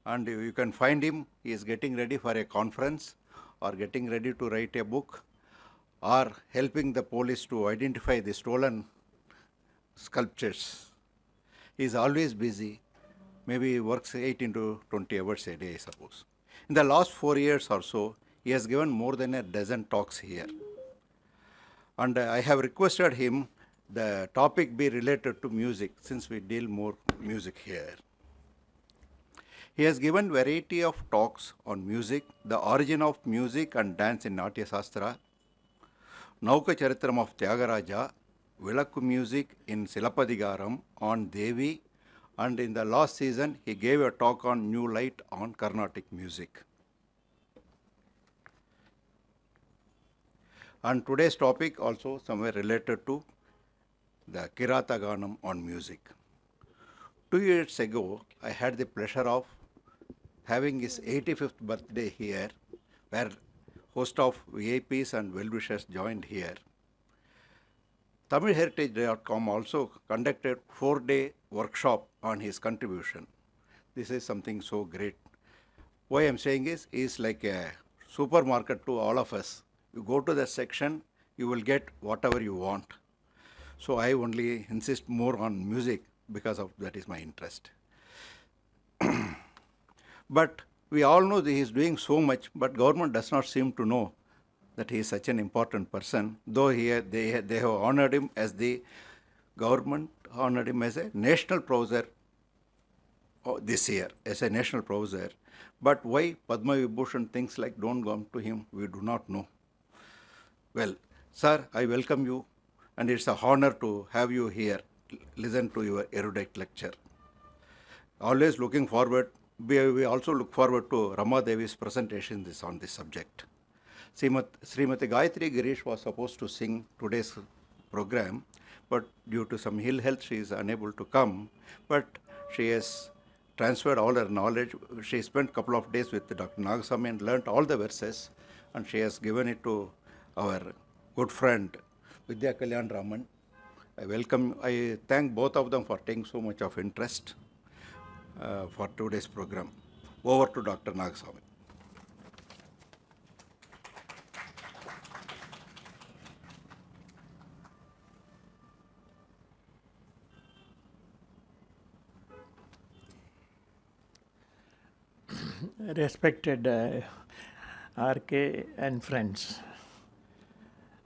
and you can find him. He is getting ready for a conference or getting ready to write a book or helping the police to identify the stolen sculptures. He is always busy. Maybe he works 8 into 20 hours a day, I suppose. In the last 4 years or so, he has given more than a dozen talks here. And I have requested him the topic be related to music, since we deal more music here. He has given variety of talks on music, the origin of music and dance in Natya Shastra, Nauka Charitram of Tyagaraja, Vilakku music in Silapadigaram on Devi, and in the last season he gave a talk on New Light on Carnatic music. And today's topic also somewhere related to the KIRATA GANAM on music. 2 years ago, I had the pleasure of having his 85th birthday here, where host of VIPs and well-wishers joined here. TamilHeritage.com also conducted 4-day workshop on his contribution. This is something so great. Why I'm saying is, he is like a supermarket to all of us. You go to the section, you will get whatever you want. So I only insist more on music because of that is my interest. But we all know that he is doing so much, but government does not seem to know that he is such an important person, though they have honored him as the government honored him as a national professor this year, as a national professor. But why Padma Vibhushan, things like don't come to him, we do not know. Well, sir, I welcome you, and it's an honor to have you here, listen to your erudite lecture. Always looking forward, we also look forward to Rama Devi's presentation on this subject. Srimati Gayatri Girish was supposed to sing today's program, but due to some ill health, she is unable to come. But she has transferred all her knowledge. She spent a couple of days with Dr. Nagaswamy and learnt all the verses, and she has given it to our good friend Vidya Kalyanaraman. I thank both of them for taking so much of interest for today's program. Over to Dr. Nagaswamy. Respected RK and friends,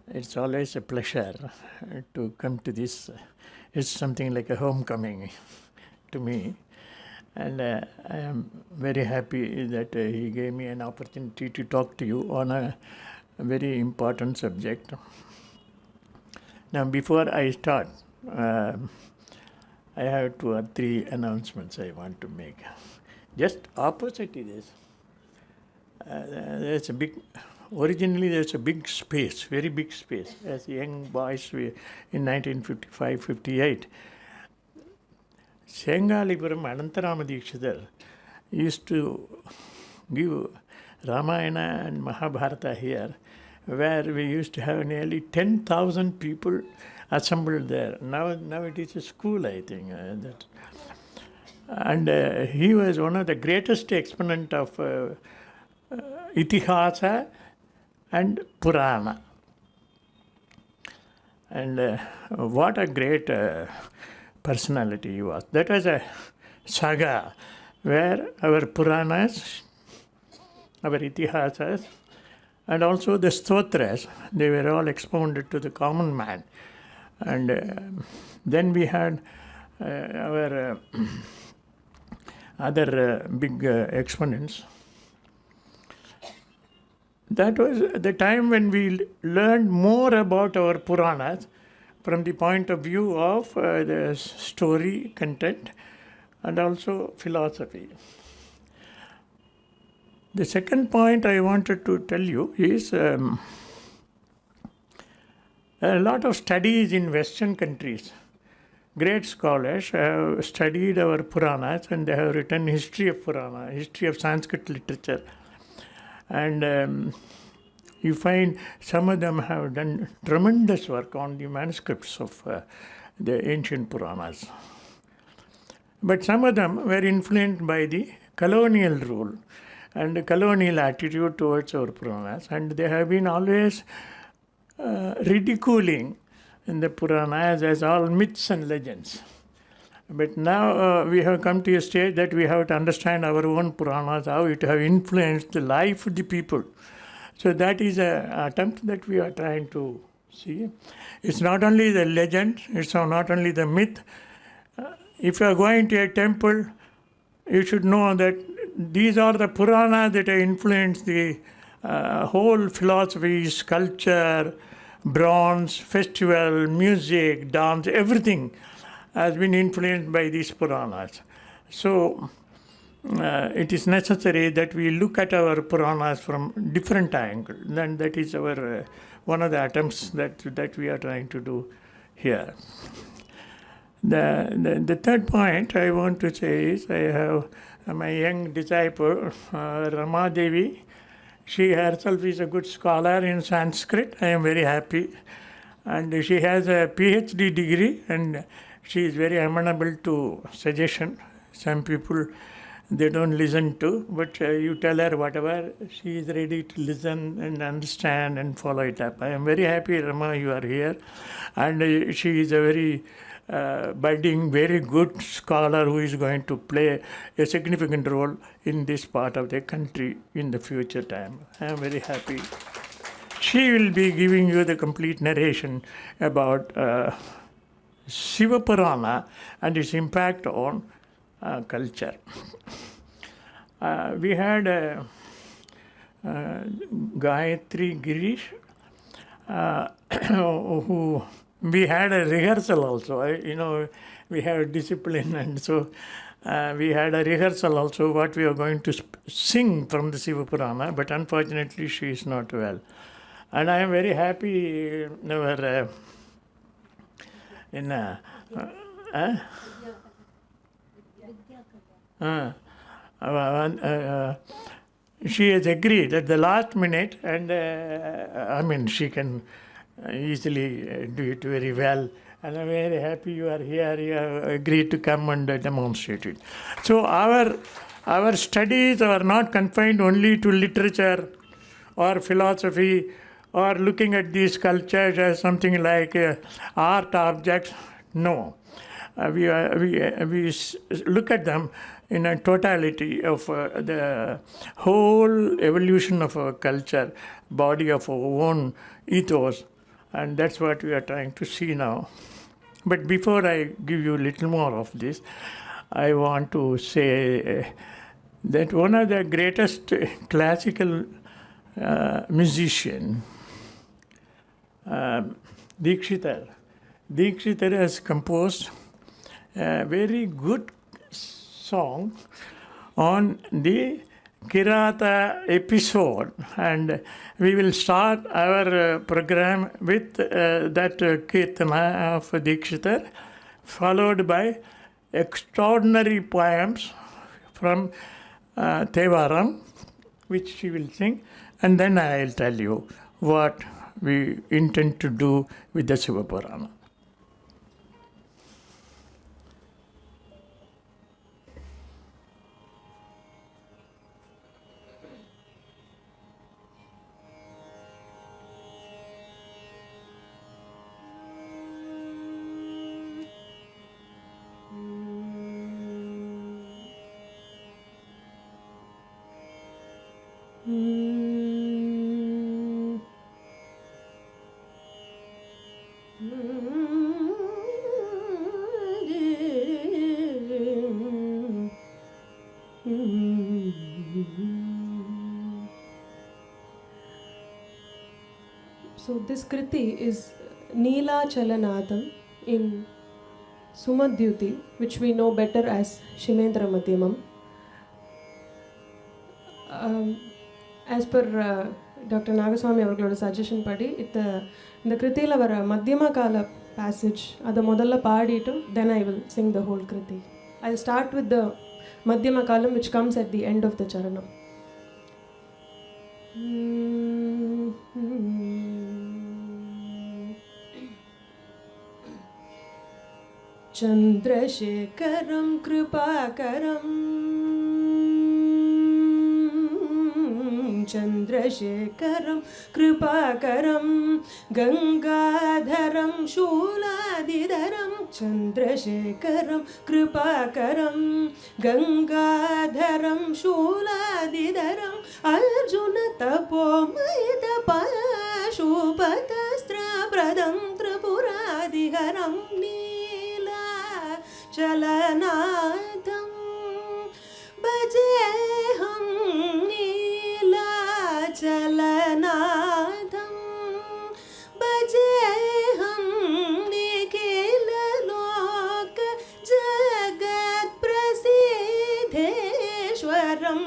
it's always a pleasure to come to this. It's something like a homecoming to me. And I am very happy that he gave me an opportunity to talk to you on a very important subject. Now, before I start, I have 2 or 3 announcements I want to make. Just opposite it is, there's a big, originally there's a big space, very big space. As young boys in 1955-58, Sengalipuram Anantarama Dikshidhar used to give Ramayana and Mahabharata here, where we used to have nearly 10,000 people assembled there. Now it is a school, I think. And he was one of the greatest exponent of Itihasa and Purana. And what a great personality he was. That was a saga where our Puranas, our Itihasas, and also the Stotras, they were all expounded to the common man. And then we had our other big exponents. That was the time when we learned more about our Puranas from the point of view of the story, content, and also philosophy. The second point I wanted to tell you is a lot of studies in Western countries. Great scholars have studied our Puranas, and they have written history of Purana, history of Sanskrit literature. And you find some of them have done tremendous work on the manuscripts of the ancient Puranas. But some of them were influenced by the colonial rule and colonial attitude towards our Puranas, and they have been always ridiculing in the Puranas as all myths and legends. But now we have come to a stage that we have to understand our own Puranas, how it have influenced the life of the people. So that is an attempt that we are trying to see. It's not only the legend, it's not only the myth. If you are going to a temple, you should know that these are the Puranas that have influenced the whole philosophy, culture, bronze, festival, music, dance, everything has been influenced by these Puranas. So it is necessary that we look at our Puranas from different angles. And that is our one of the attempts that we are trying to do here. The third point I want to say is I have my young disciple, Rama Devi. She herself is a good scholar in Sanskrit. I am very happy. And she has a PhD degree, and she is very amenable to suggestion. Some people, they don't listen to, but you tell her whatever, she is ready to listen and understand and follow it up. I am very happy, Rama, you are here. And she is a very budding, very good scholar who is going to play a significant role in this part of the country in the future time. I am very happy. She will be giving you the complete narration about Shiva Purana and its impact on culture. We had Gayatri Girish, who we had a rehearsal also. We have discipline, and so we had a rehearsal also what we are going to sing from the Shiva Purana, but unfortunately she is not well. And I am very happy she has agreed at the last minute, and she can easily do it very well. And I'm very happy you are here. You have agreed to come and demonstrate it. So our studies are not confined only to literature or philosophy or looking at these cultures as something like art objects. No. We look at them in a totality of the whole evolution of our culture, body of our own ethos, and that's what we are trying to see now. But before I give you a little more of this, I want to say that one of the greatest classical musician, Dikshitar has composed a very good song on the Kirata episode, and we will start our program with that Kirtana of Dikshitar, followed by extraordinary poems from Tevaram, which she will sing, and then I will tell you what we intend to do with the Shiva Purana. So this Kriti is Neela Chalanadam in Sumadhyuti, which we know better as Shimendra Madhyamam. As per Dr. Nagaswamy அவர்களோட suggestion படி இந்த கிருத்தியில் வர மத்தியம கால passage அதை முதல்ல பாடிட்டு then I will sing the whole Kriti. I'll start with the Madhyama Kalam, which comes at the end of the Charanam. Chandrashekaram Kripakaram चन्द्रशेखरं कृपाकरं गङ्गाधरं शूलादिधरं चन्द्रशेखरं कृपाकरं गङ्गाधरं शूलादिधरम् Arjun तपोमयितपाशुपतस्त्रप्रदं त्रिपुरादिहरं नीलाचलनाथं भजेऽहं नीलाचलनाथं भजेऽहं निखिललोक जगत्प्रसिद्धेश्वरं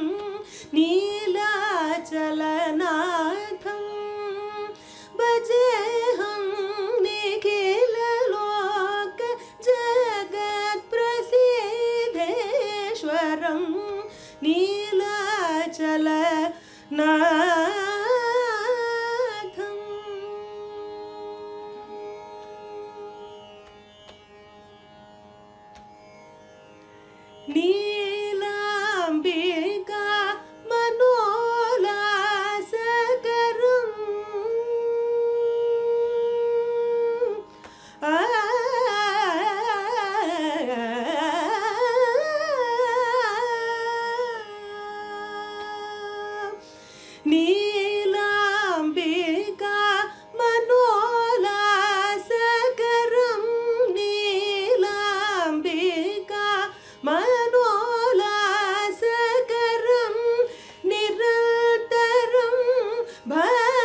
नीलाचलनाथं भजेऽहं निखिललोक जगत्प्रसिद्धेश्वरं नीलाचलनाथम् नीलाम्बिका मनोल्लासकरम् नीलाम्बिका मनोल्लासकरं नीलाम्बिका मनोल्लासकरं निरन्तरं भक्तवशङ्करं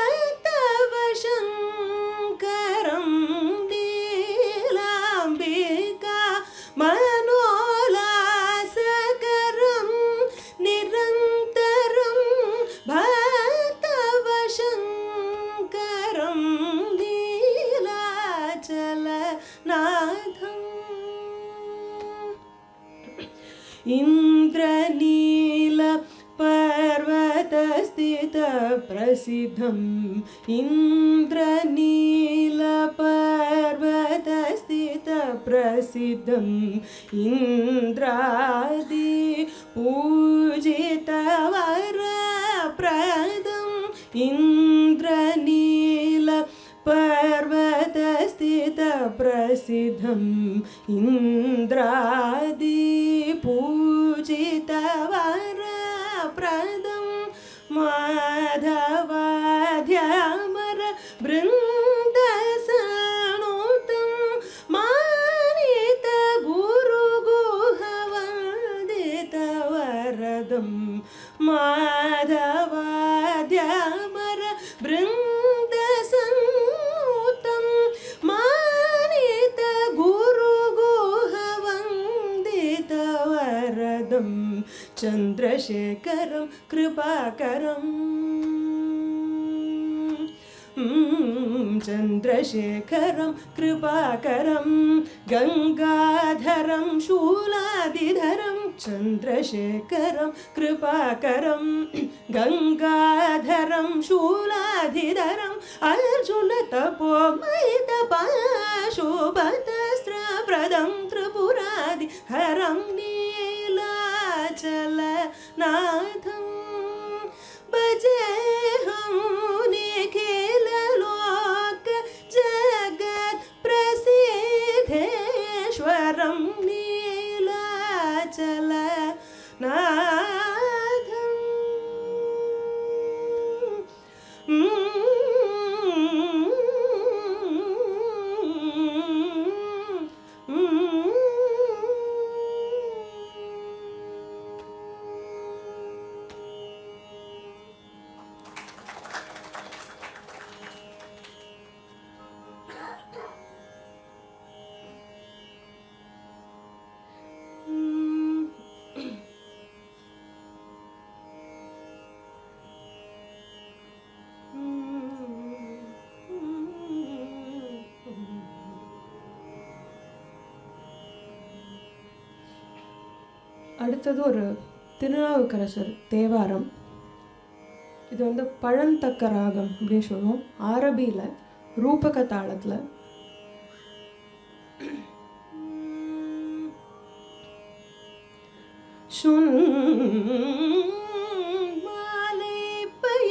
नीलाम्बिका मनोल्लासकरं निरन्तरं भक्तवशङ्करं नीलाचलनाथम् इन्द्रनील पर्वतस्थितप्रसिद्धम् इन्द्रनील पर्वतस्थितप्रसिद्धम् इन्द्रादि पूजितवरप्रदम् इन्द्रनील पर्वतस्थितप्रसिद्धम् इन्द्रादि पूजितवरप्रदं माधवाद्यामर बृन्दसनुतं मानित गुरुगुहवन्दितवरदं माधवाद्यामर बृन्दसनुतं मानित गुरुगुहवन्दितवरदं चन्द्रशेखरं कृपाकरम् चन्द्रशेखरं कृपाकरं गङ्गाधरं शूलादिधरं चन्द्रशेखरं कृपाकरं गङ्गाधरं शूलादिधरम् अर्जुन तपोमयितपाशुपतस्त्रप्रदं त्रिपुरादिहरं नीलाचलनाथं भजेऽहं निखिललोक जगत्प्रसिद्धेश्वरं नीलाचलनाथम् அடுத்தது ஒரு திருநாவுக்கரசர் தேவாரம். இது வந்து பழந்தக்க ராகம் அப்படின்னு சொல்லுவோம். அரபியில் ரூபக தாளத்தில். மாலை பய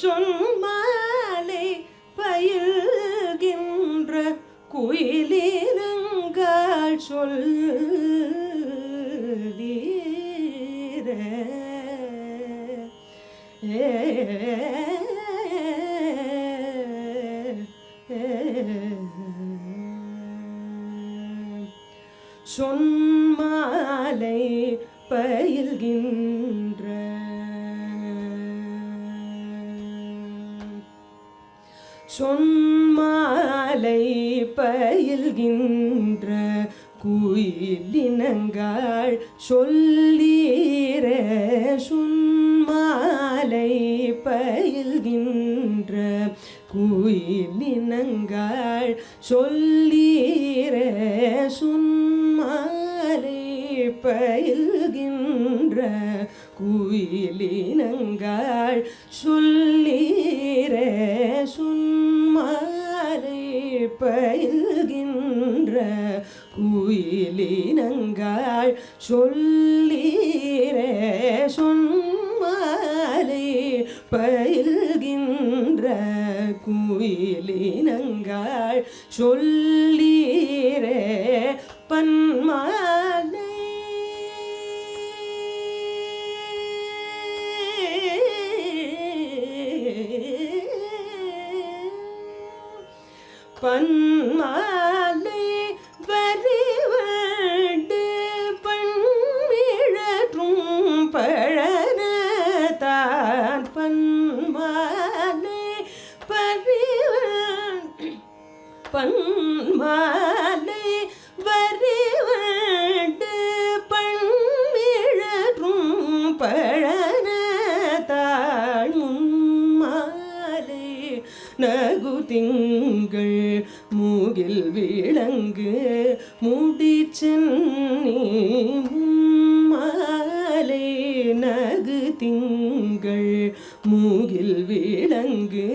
சொன்மாலை பயில்கின்ற குயிலினங்கள் சொல்லீர சொன்மாலை பயில்கின்ற சொன்மாலை பயில்கின்ற குயிலினங்கள் சொல்லீர சொன்மாலை பயில்கின்ற குயிலினங்கள் சொல்லீர சொன்மாலை பயில்கின்ற குயிலினங்கள் சொல்லீர சொன்மாலை பயில்கின்ற குயிலினங்கள் சொல்லீர சொன்மாலை பயில்கின்ற குயிலினங்கள் சொல்லீர பன்மாலை பன்மாலை வரிவண்டு பண்மிழற்றும் பழனத்தான் பன்மாலை பரிவண்டு பன்மாலை வரிவண்டு பண்மிழற்றும் பழனத்தான் முன்மாலை நகுதிங்கள் மூகில் விளங்கு முடிச்சென்னி முன்மாலை நகு திங்கள் மூகில் விளங்கு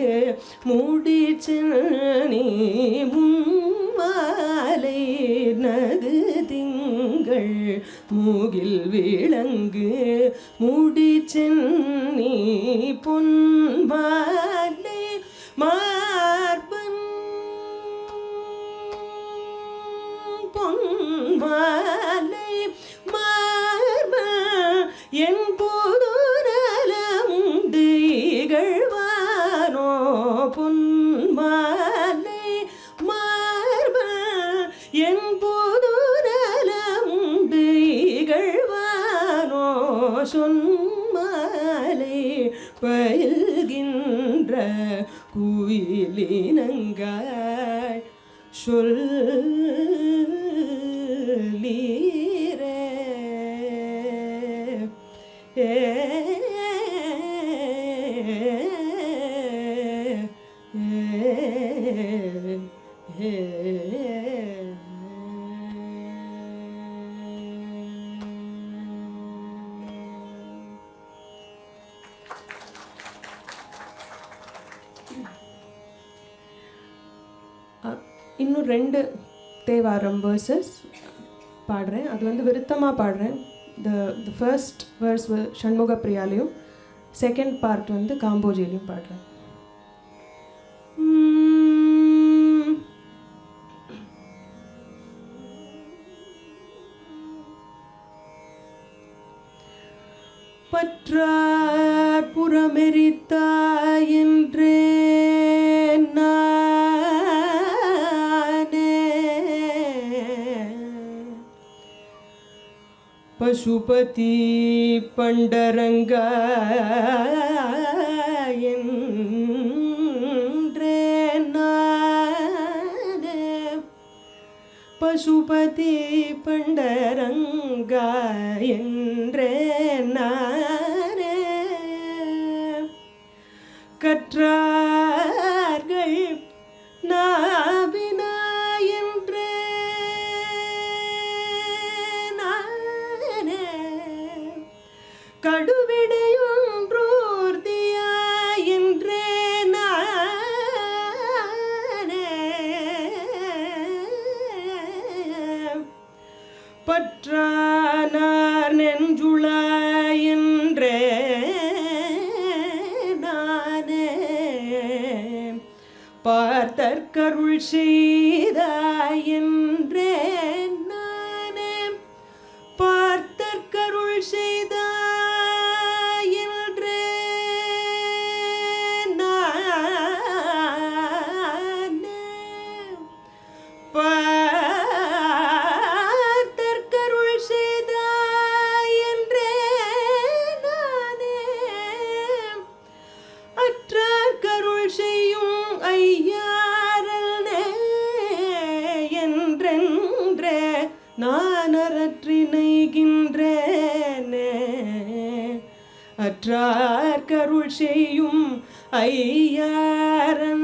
முடிச்சென்னி முன்மாலை நகு திங்கள் மூகில் விளங்கு முடிச்சென்னி பொன்மாலை மார்பன் பொன்மாலை மார்பன் என் பொது நலமுண்டு இகழ்வானோ பொன்மாலை மார்பன் என் பொது நலமுண்டு இகழ்வானோ சொன்மாலை பயில்கின்ற குயிலினங்கள் சொல்லீர இன்னும் 2 தேவாரம் வேர்சஸ் பாடுறேன். அது வந்து விருத்தமாக பாடுறேன். the first verse ஷண்முக பிரியாலையும், செகண்ட் பார்ட் வந்து காம்போஜிலையும் பாடுறேன். பற்றார் புறமெரித்தாய் என்றே பசுபதி பண்டரங்க என்றே பசுபதி பண்டரங்க என்றே கற்றார்கள் நாவினா என்றே கடுவிடையொன்றூர்தியா என்றே பற்றானார் நெஞ்சுளாய் என்றே நானே பார்த்தற்கருள் செய்தாய் என்றே நானே பார்த்தற்கருள் செய்தாய் என்றே நானே பார்த்தற்கருள் செய்தாய் என்றே நானே அற்றார்கருள் செய்யும் ஐயாரனே என்றென்றே நான் அரற்றினைகின்றேனே அற்றார்கருள் செய்யும் ஐயாரனே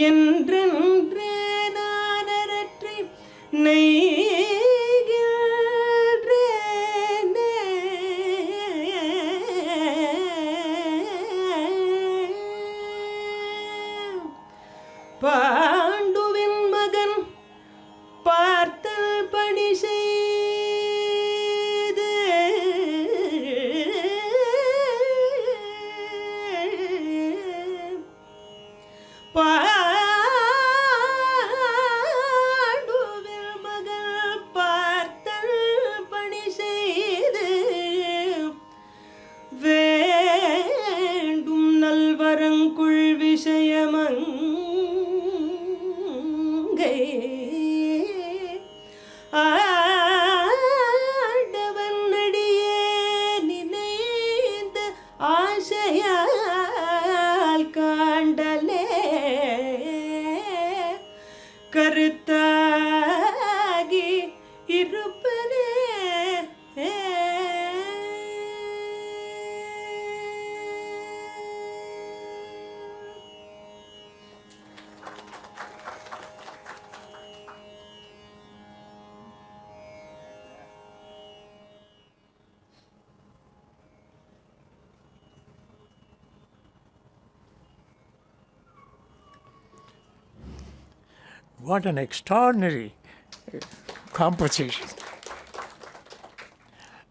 என்றென்றே நான் அரற்றி நெய்கின்றேனே பாண்டுவின் மகன் பார்த்தல் பணி செய்து பாண்டுவின் மகன் பார்த்தல் பணி செய்து வேண்டும் நல்வரங்குள் விஷயமங்கை ஆண்டவன் அடியே நினைந்த ஆசையால் காண்டலே கருத்தாகி இருப்பனே What an extraordinary composition.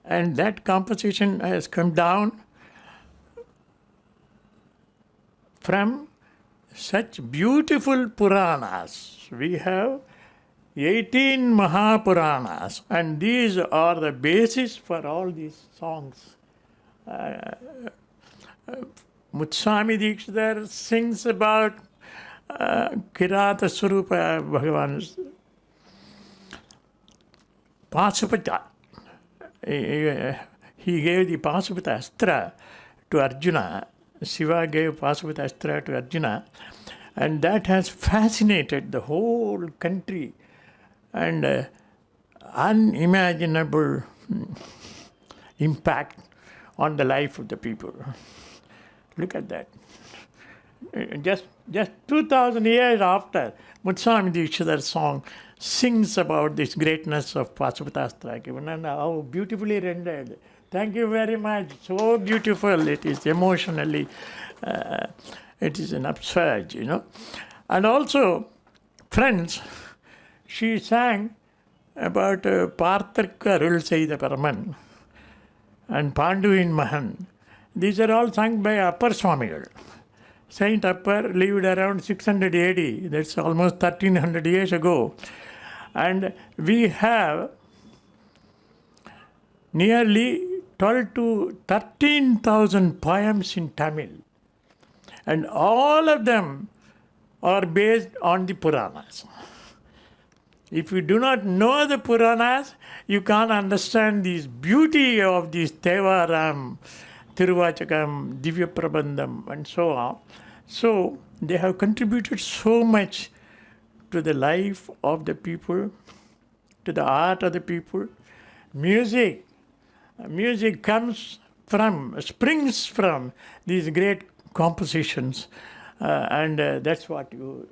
And that composition has come down from such beautiful Puranas. We have 18 Mahapuranas, and these are the basis for all these songs. Mutswami Dikshidhar sings about Kirata Swarupa Bhagavan's Pasupata. He gave the Pasupata Astra to Arjuna. Shiva gave Pasupata Astra to Arjuna, and that has fascinated the whole country, and unimaginable impact on the life of the people. Look at that. Just 2000 years after, Mutswami Dikshidhar's song sings about this greatness of Pasupatastra, and how beautifully rendered. Thank you very much. So beautiful. It is emotionally, it is an upsurge, And also, friends, she sang about Partharka Arul Seida Paraman and Panduin Mahan. These are all sung by Appar Swamigal. Saint Appar lived around 600 AD. That's almost 1300 years ago. And we have nearly 12 to 13,000 poems in Tamil. And all of them are based on the Puranas. If you do not know the Puranas, you can't understand the beauty of this Tevaram, Tiruvachakam, Divya Prabandham, and so on. So they have contributed so much to the life of the people, to the art of the people. Music springs from these great compositions, and that's what you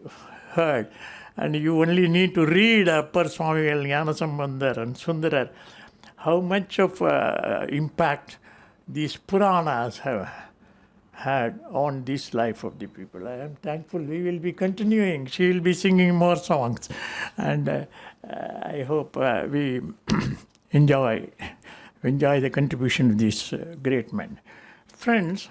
heard. And you only need to read Appar Swamigal, Jnana Sambandhar and Sundarar, how much of impact these Puranas have had on this life of the people. I am thankful. We will be continuing. She will be singing more songs. And I hope we enjoy the contribution of these great men. Friends,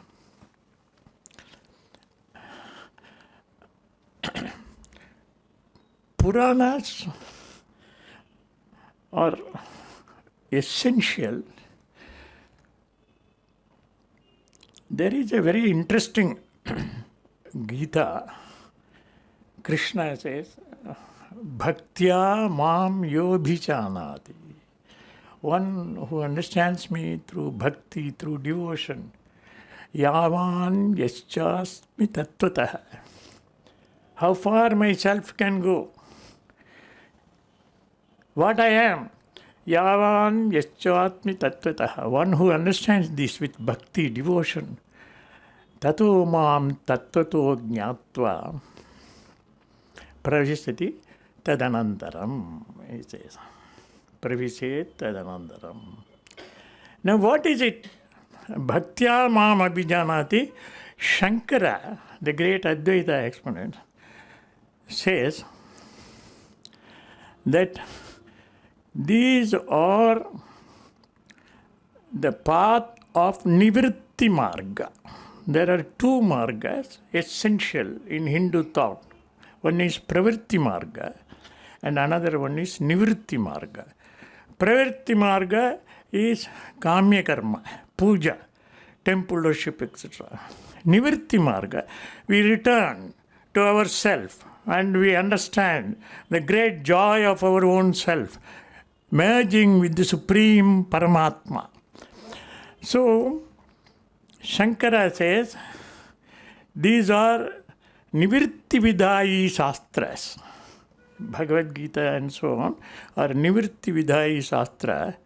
Puranas are essential. There is a very interesting Gita. Krishna says, Bhaktya mam yobhichanati. One who understands me through bhakti, through devotion. Yavan yaschasmi tattvataha. How far myself can go. What I am. Yavan yaschatmi tattvataha. One who understands this with bhakti, devotion. Tato mam tattvato jnatva. Pravisati tadanantaram. He says. Praviset tadanantaram. Now what is it? Bhaktya mam abhijanati. Shankara, the great Advaita exponent, says that these are the path of Nivritti Marga. There are two margas essential in Hindu thought. One is Pravritti Marga and another one is Nivritti Marga. Pravritti Marga is Kamya Karma, Puja, temple worship, etc. Nivritti Marga, we return to ourself and we understand the great joy of our own self, merging with the Supreme Paramatma. So, Shankara says, these are Nivritti Vidhayi Shastras. Bhagavad Gita and so on are Nivritti Vidhayi Shastra.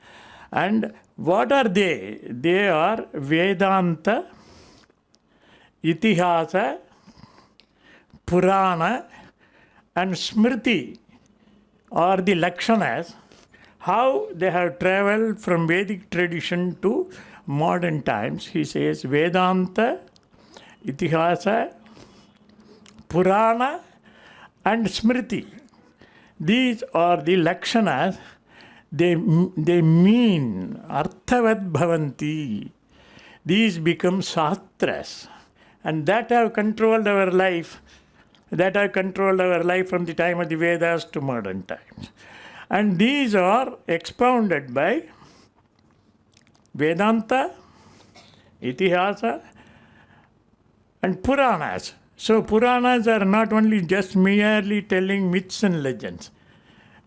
And what are they? They are Vedanta, Itihasa, Purana and Smriti are the Lakshanas, how they have traveled from Vedic tradition to modern times. He says Vedanta, Itihasa, Purana and Smriti. These are the Lakshanas. They mean Arthavad Bhavanti. These become Shastras. And that have controlled our life. That have controlled our life from the time of the Vedas to modern times. And these are expounded by Vedanta, Itihasa, and Puranas. So Puranas are not only just merely telling myths and legends,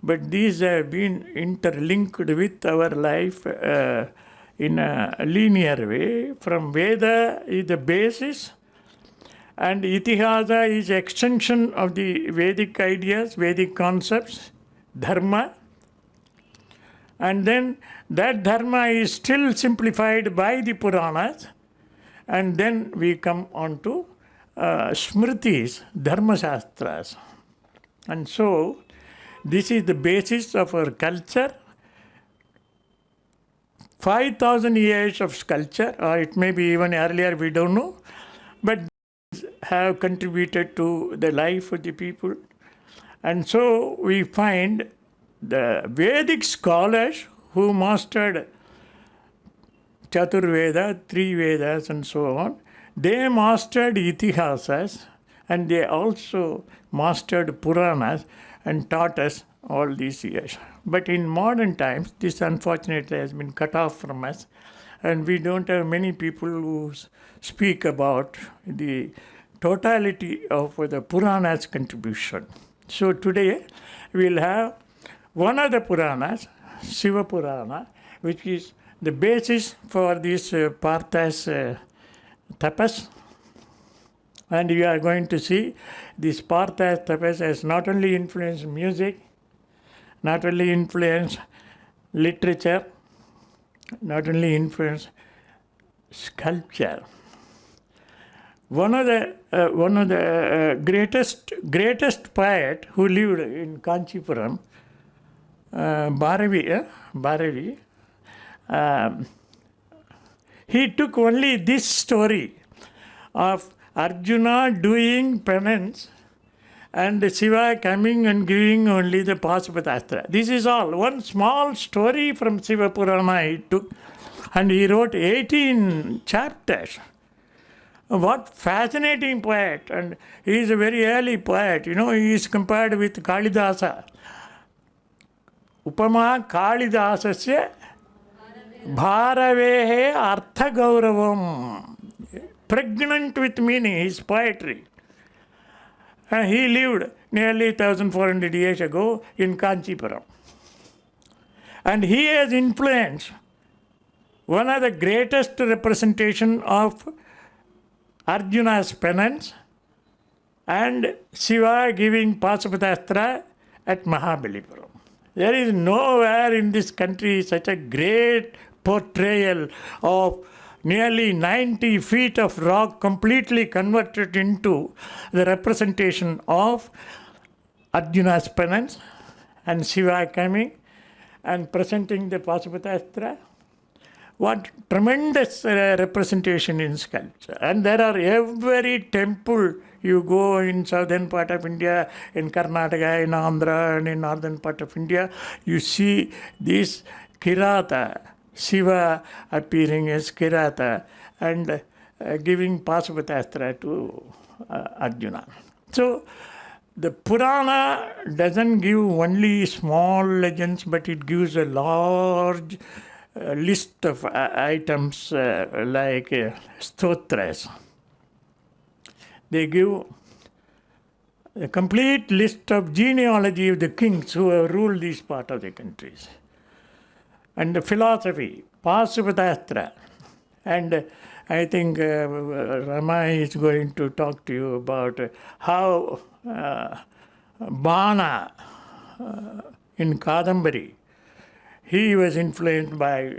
but these have been interlinked with our life in a linear way. From Veda is the basis, and Itihasa is extension of the Vedic ideas, Vedic concepts, Dharma. And then that Dharma is still simplified by the Puranas. And then we come on to Smritis, Dharma Shastras. And so, this is the basis of our culture. 5,000 years of sculpture, or it may be even earlier, we don't know. But have contributed to the life of the people. And so we find the Vedic scholars who mastered Chaturveda, three Vedas and so on, they mastered Itihasas and they also mastered Puranas and taught us all these years. But in modern times, this unfortunately has been cut off from us, and we don't have many people who speak about the totality of the Puranas' contribution. So today we'll have one of the Puranas, Shiva Purana, which is the basis for this Partha's tapas. And we are going to see this Partha's tapas has not only influenced music, not only influenced literature, not only influenced sculpture. One of the greatest poet who lived in Kanchipuram, Bharavi, he took only this story of Arjuna doing penance and Shiva coming and giving only the Pashupata. This is all. One small story from Shiva Purana he took, and he wrote 18 chapters. What fascinating poet, and he is a very early poet. He is compared with Kalidasa. Upama Kalidasasya Bharavehe Artha Gauravam. Pregnant with meaning, his poetry. He lived nearly 1400 years ago in Kanchipuram. And he has influenced one of the greatest representation of Arjuna's penance and Shiva giving Pashupata at Mahabalipuram. There is nowhere in this country such a great portrayal of nearly 90 feet of rock completely converted into the representation of Arjuna's penance and Shiva coming and presenting the Pashupata. What tremendous representation in sculpture. And there are every temple you go in southern part of India, in Karnataka, in Andhra, and in northern part of India, you see this Kirata, Shiva appearing as Kirata and giving Pashupata to Arjuna. So the Purana doesn't give only small legends, but it gives a large list of items like stotras. They give a complete list of genealogy of the kings who have ruled this part of the countries. And the philosophy, Pashupata. And I think Rama is going to talk to you about how Bana in Kadambari, he was influenced by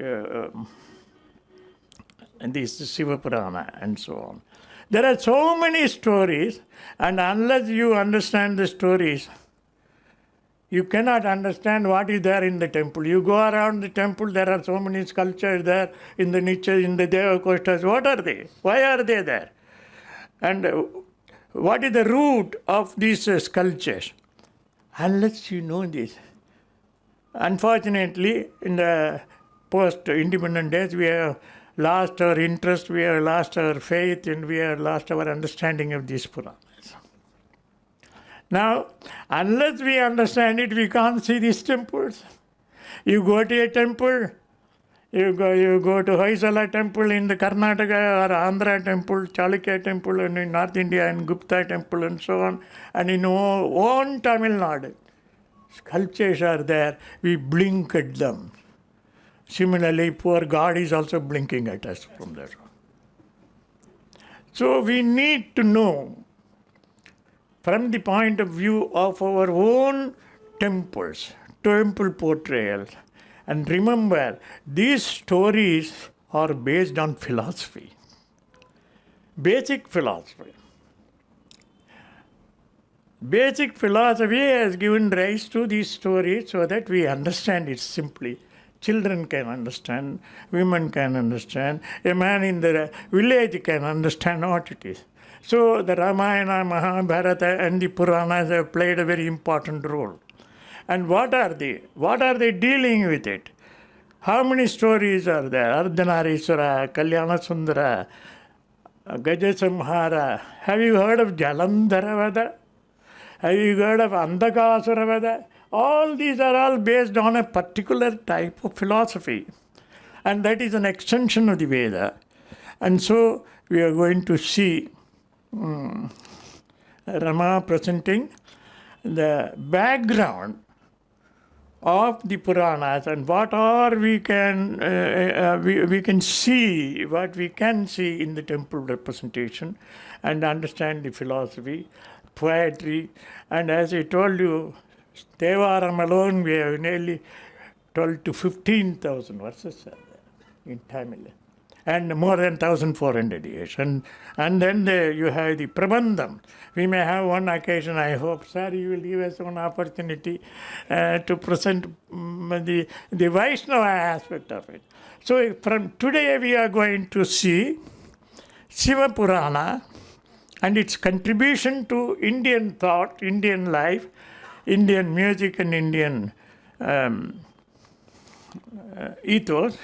this Shiva Purana and so on. There are so many stories, and unless you understand the stories, you cannot understand what is there in the temple. You go around the temple, there are so many sculptures there in the niches, in the Devakostas. What are they? Why are they there? And what is the root of these sculptures? Unless you know this. Unfortunately, in the post-independent days, we have lost our interest, we have lost our faith, and we have lost our understanding of these Puranas. Now, unless we understand it, we can't see these temples. You go to a temple, you go to Hoysala temple in the Karnataka or Andhra temple, Chalukya temple, and in North India and Gupta temple and so on, and in own Tamil Nadu. Sculptures are there, we blink at them. Similarly, poor God is also blinking at us from there. So we need to know from the point of view of our own temples, temple portrayals, and remember, these stories are based on philosophy, basic philosophy. Basic philosophy has given rise to these stories so that we understand it simply. Children can understand, women can understand, a man in the village can understand what it is. So the Ramayana, Mahabharata and the Puranas have played a very important role. And what are they? What are they dealing with it? How many stories are there? Ardhanarishwara, Kalyana Sundara, Gajasamhara. Have you heard of Jalandharavada? Have you heard of Andhakasuravada? All these are all based on a particular type of philosophy. And that is an extension of the Veda. And so we are going to see Rama presenting the background of the Puranas and what are we can see, what we can see in the temple representation and understand the philosophy, poetry, and as I told you, Devaram alone we have nearly 12 to 15,000 verses in Tamil. and more than 1,400 years. And then you have the Prabandham. We may have one occasion, I hope, sir, you will give us one opportunity to present the Vaishnava aspect of it. So from today we are going to see Shiva Purana and its contribution to Indian thought, Indian life, Indian music and Indian ethos.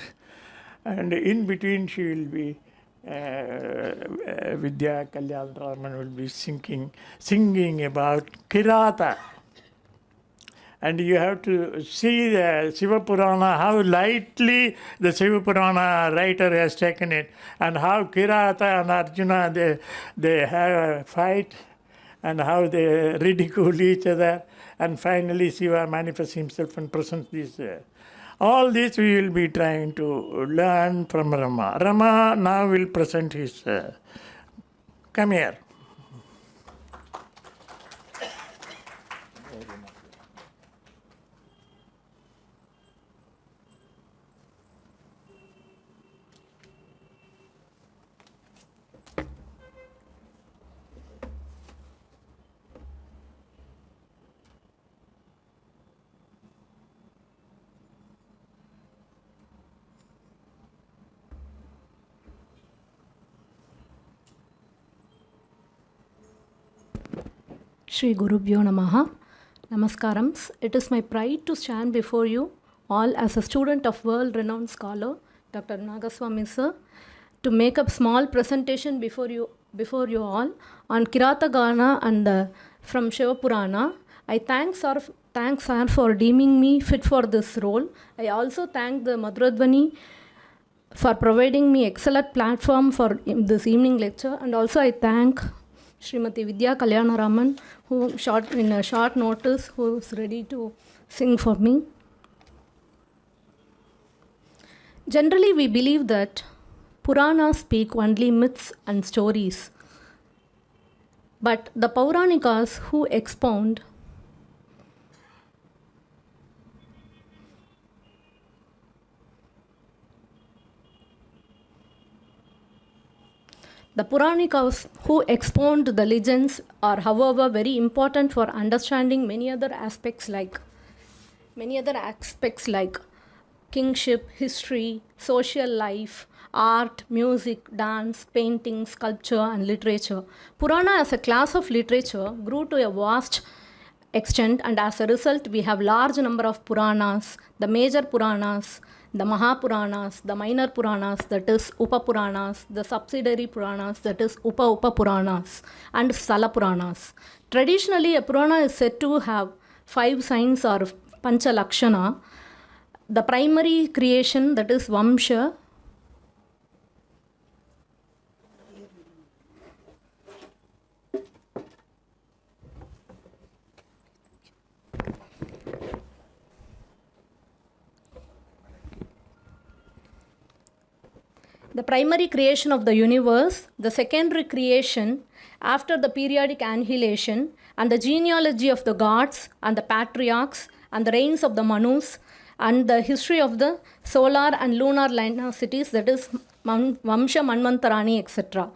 And in between she will be, Vidya Kalyanaraman will be singing about Kirata. And you have to see the Shiva Purana, how lightly the Shiva Purana writer has taken it, and how Kirata and Arjuna, they have a fight, and how they ridicule each other, and finally Shiva manifests himself and presents this. All this we will be trying to learn from Rama. Rama now will present his... come here. Shri Gurubhyo Namaha. Namaskarams. It is my pride to stand before you all as a student of world-renowned scholar, Dr. Nagaswamy sir, to make a small presentation before you all on KIRATA GANAM and from Shiva Purana. I thank sir for deeming me fit for this role. I also thank the Madhuradhwani for providing me excellent platform for this evening lecture, and also I thank Srimati Vidya Kalyanaraman, who in a short notice, who is ready to sing for me. Generally, we believe that Puranas speak only myths and stories, but the Pauranikas who expound the Puranikas who expound the legends are, however, very important for understanding many other aspects like kingship, history, social life, art, music, dance, painting, sculpture, and literature. Purana as a class of literature grew to a vast extent, and as a result, we have large number of Puranas, the major Puranas, the Mahapuranas, the minor Puranas, that is Upa Puranas, the subsidiary Puranas, that is Upa Puranas, and Sala Puranas. Traditionally, a Purana is said to have 5 signs or Pancha Lakshana. The primary creation, that is Vamsha, the primary creation of the universe, the secondary creation after the periodic annihilation, and the genealogy of the gods and the patriarchs and the reigns of the Manus, and the history of the solar and lunar lineosities, that is Vamsha, Manvantarani, etc.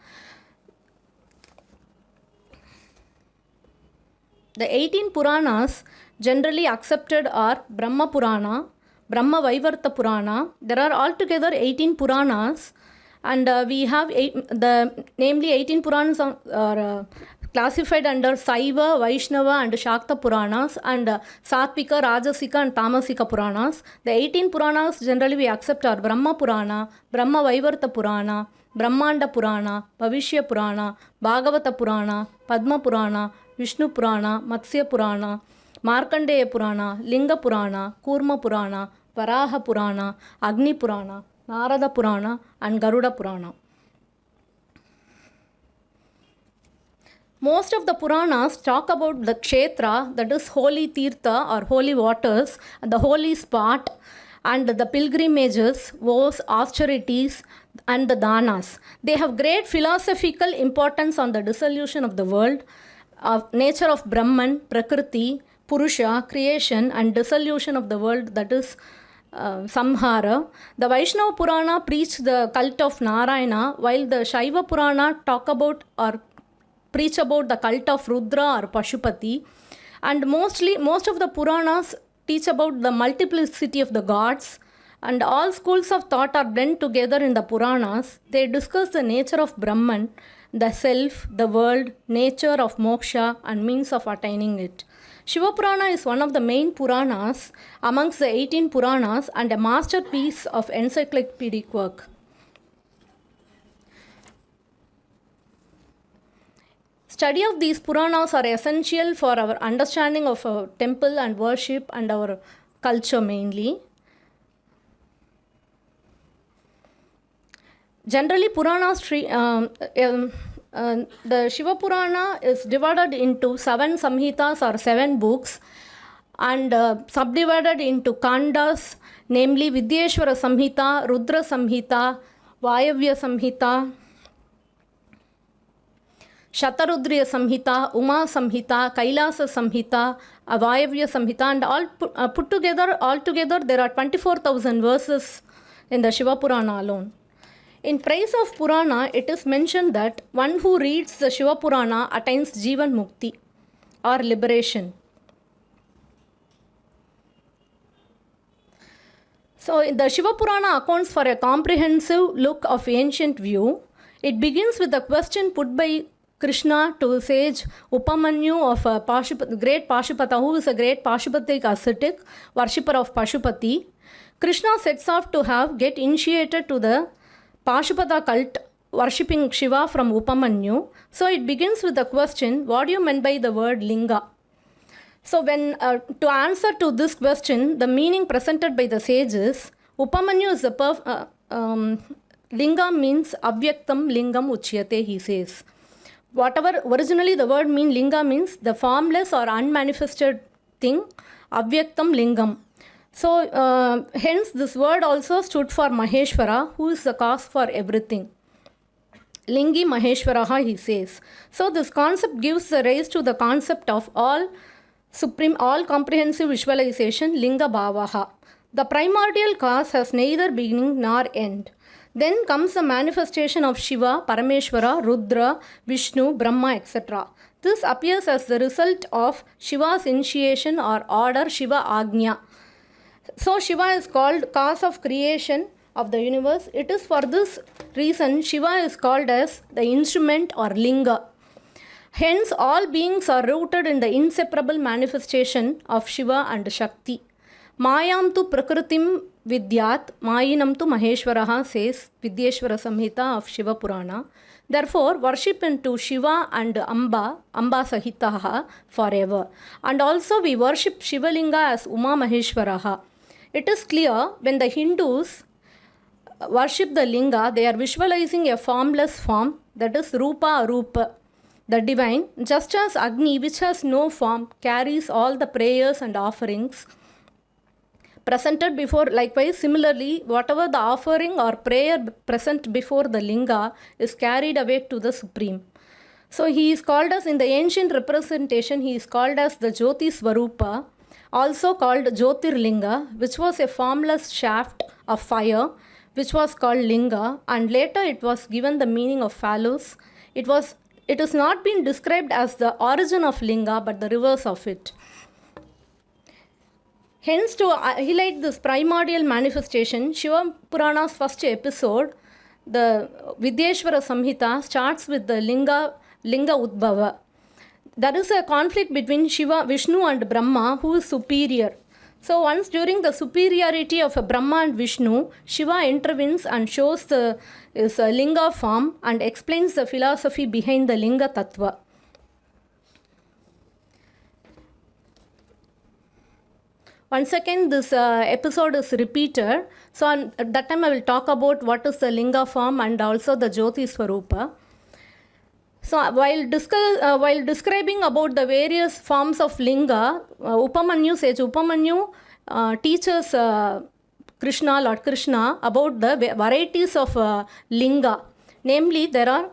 The 18 Puranas generally accepted are Brahma Purana, Brahma Vaivarta Purana. There are altogether 18 Puranas, and we have namely 18 Puranas are classified under Saiva, Vaishnava and Shakta Puranas, and Satvika, Rajasika and Tamasika Puranas. The 18 Puranas generally we accept are Brahma Purana, Brahma Vaivarta Purana, Brahmanda Purana, Bhavishya Purana, Bhagavata Purana, Padma Purana, Vishnu Purana, Matsya Purana, Markandeya Purana, Linga Purana, Kurma Purana, Varaha Purana, Agni Purana, Narada Purana and Garuda Purana. Most of the Puranas talk about the Kshetra, that is holy Tirtha or holy waters, the holy spot, and the pilgrimages, vows, austerities, and the danas. They have great philosophical importance on the dissolution of the world, nature of Brahman, Prakriti, Purusha, creation, and dissolution of the world, that is Samhara. The Vaishnava Purana preached the cult of Narayana, while the Shiva Purana talk about or preach about the cult of Rudra or Pashupati. And most of the Puranas teach about the multiplicity of the gods. And all schools of thought are blended together in the Puranas. They discuss the nature of Brahman, the self, the world, nature of moksha, and means of attaining it. Shiva Purana is one of the main Puranas amongst the 18 Puranas and a masterpiece of encyclopedic work. Study of these Puranas are essential for our understanding of our temple and worship and our culture mainly. Generally, Puranas, the Shiva Purana is divided into 7 Samhitas or 7 books and subdivided into Kandas, namely Vidyeshwara Samhita, Rudra Samhita, Vayavya Samhita, Shatarudriya Samhita, Uma Samhita, Kailasa Samhita, Vayavya Samhita, and all put together, altogether there are 24,000 verses in the Shiva Purana alone. In praise of Purana, it is mentioned that one who reads the Shiva Purana attains Jivan Mukti or liberation. So the Shiva Purana accounts for a comprehensive look of ancient view. It begins with a question put by Krishna to sage Upamanyu of great Pashupata, who is a great Pashupatic ascetic, worshipper of Pashupati. Krishna sets off to get initiated to the Pashupata cult, worshipping Shiva from Upamanyu. So it begins with the question, what do you mean by the word Linga? So when to answer to this question, the meaning presented by the sages, Upamanyu is the Linga means Avyaktam Lingam Uchyate, he says. Whatever originally the word Linga means the formless or unmanifested thing, Avyaktam Lingam. So hence this word also stood for Maheshwara, who is the cause for everything. Lingi Maheshwaraha, he says. So this concept gives the rise to the concept of all comprehensive visualization, Linga Bhavaha. The primordial cause has neither beginning nor end. Then comes the manifestation of Shiva, Parameshwara, Rudra, Vishnu, Brahma, etc. This appears as the result of Shiva's initiation or order, Shiva Agnya. So Shiva is called cause of creation of the universe. It is for this reason Shiva is called as the instrument or Linga. Hence all beings are rooted in the inseparable manifestation of Shiva and Shakti. Mayam tu prakritim vidyat, mayinam tu Maheshwaraha, says Vidyeshwara Samhita of Shiva Purana. Therefore, worship into Shiva and Amba Sahitaha forever. And also we worship Shivalinga as Uma Maheshwaraha. It is clear when the Hindus worship the Linga, they are visualizing a formless form, that is Rupa Arupa, the divine, just as Agni, which has no form, carries all the prayers and offerings presented before. Likewise, similarly, whatever the offering or prayer present before the Linga is carried away to the Supreme. So he is called as, in the ancient representation, he is called as the Jyoti Swarupa, also called Jyotirlinga, which was a formless shaft of fire, which was called Linga, and later it was given the meaning of phallus. It has not been described as the origin of Linga, but the reverse of it. Hence, to highlight this primordial manifestation, Shiva Purana's first episode, the Vidyeshwara Samhita, starts with the Linga Udbhava. There is a conflict between Shiva, Vishnu and Brahma, who is superior. So once during the superiority of Brahma and Vishnu, Shiva intervenes and shows his Linga form and explains the philosophy behind the Linga Tattva. Once again, this episode is repeated. So at that time I will talk about what is the Linga form and also the Jyoti Swarupa. So while describing about the various forms of Linga, sage Upamanyu teaches Krishna, Lord Krishna, about the varieties of Linga. Namely, there are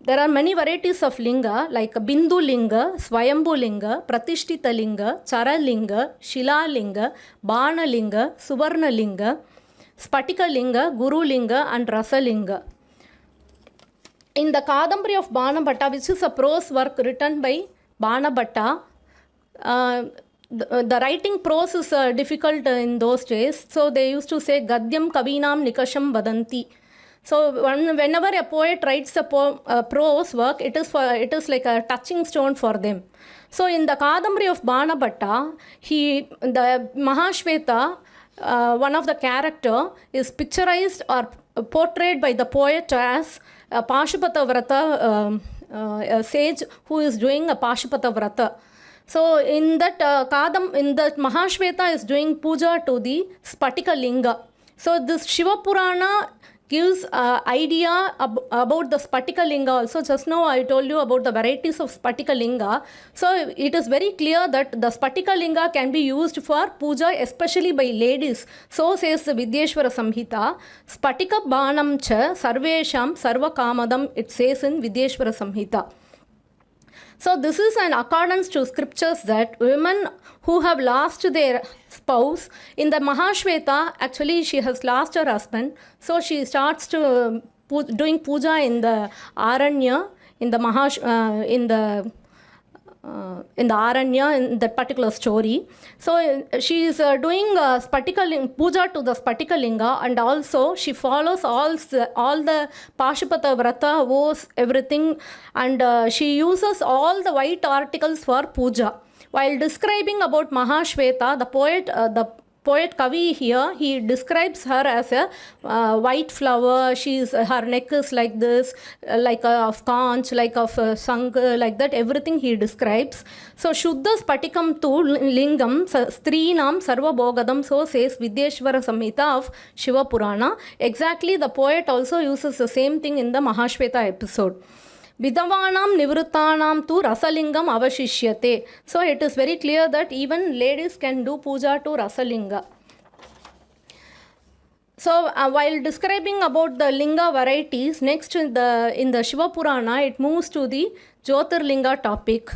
there are many varieties of linga like Bindu linga, Swayambhu linga, Pratishtita linga, Chara linga, Shila linga, Bana linga, Suvarna linga, Spatika linga, Guru linga and Rasa linga. In the Kadambari of Bana Bhatta, which is a prose work written by Bana Bhatta, the writing prose is difficult in those days. So they used to say Gadyam Kavinam Nikasham Vadanti. So whenever a poet writes a prose work, it is like a touching stone for them. So in the Kadambari of Bana Bhatta, the Mahashweta, one of the character is picturized or portrayed by the poet as a Pashupata Vrata, a sage who is doing a Pashupata Vrata. So in that Mahashweta is doing puja to the Spatika Linga. So this Shiva Purana gives idea about the Spatika Linga also. Just now I told you about the varieties of Spatika Linga. So it is very clear that the Spatika Linga can be used for puja, especially by ladies. So says the Vidyeshwara Samhita, Spatika Banam cha Sarvesham Sarva Kamadam, it says in Vidyeshwara Samhita. So this is an accordance to scriptures that women who have lost their spouse, in the Mahashweta, actually she has lost her husband, so she starts to doing puja in the Aranya, in the Aranya, in that particular story. So she is doing puja to the Spatika Linga, and also she follows all the Pashupata Vrata, vows, everything, and she uses all the white articles for puja. While describing about Mahashweta, the poet Kavi here, he describes her as a white flower. Her neck is like this, like of conch, like of Sangha, like that, everything he describes. So Shuddha Spatikam tu Lingam Strinam Sarva Bogadam, so says Vidyeshwara Samhita of Shiva Purana. Exactly, the poet also uses the same thing in the Mahashweta episode. Vidavanam Nivrutanam tu Rasalingam Avashishyate. So it is very clear that even ladies can do puja to Rasalinga. So while describing about the linga varieties, next in the Shiva Purana, it moves to the Jyotirlinga topic.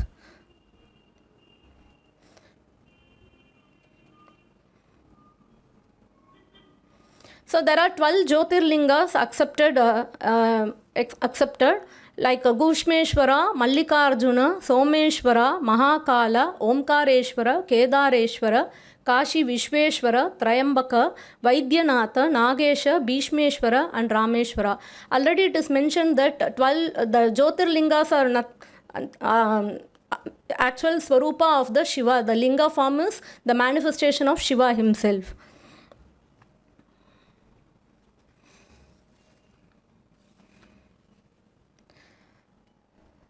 So there are 12 Jyotirlingas accepted like Gushmeshwara, Mallikarjuna, Someshwara, Mahakala, Omkareshwara, Kedareshwara, Kashi Vishweshwara, Trayambaka, Vaidyanatha, Nagesha, Bhishmeshwara and Rameshwara. Already it is mentioned that the Jyotirlingas are not actual Swarupa of the Shiva. The Linga form is the manifestation of Shiva himself.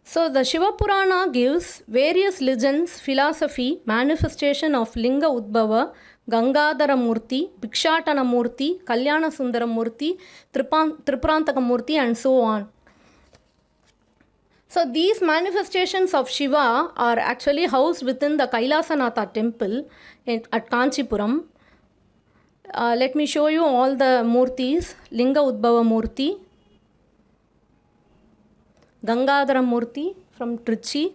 So the Shiva Purana gives various legends, philosophy, manifestation of Linga Udbhava, Gangadhara Murti, Bhikshatana Murti, Kalyana Sundara Murti, Tripurantaka Murti and so on. So these manifestations of Shiva are actually housed within the Kailasanatha temple at Kanchipuram. Let me show you all the Murtis. Linga Udbhava Murti, Gangadhara Murti from Trichy,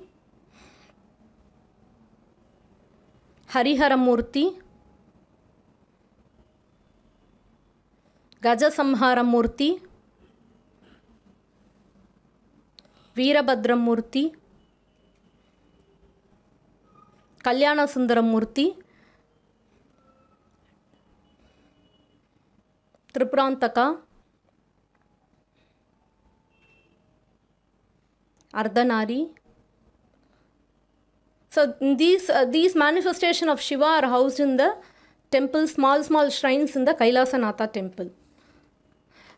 Harihara Murti, Gajasamhara Murti, Veerabhadra Murti, Kalyana Sundara Murti, Tripurantaka, Ardhanari. So these manifestations of Shiva are housed in the temple, small shrines in the Kailasanatha temple.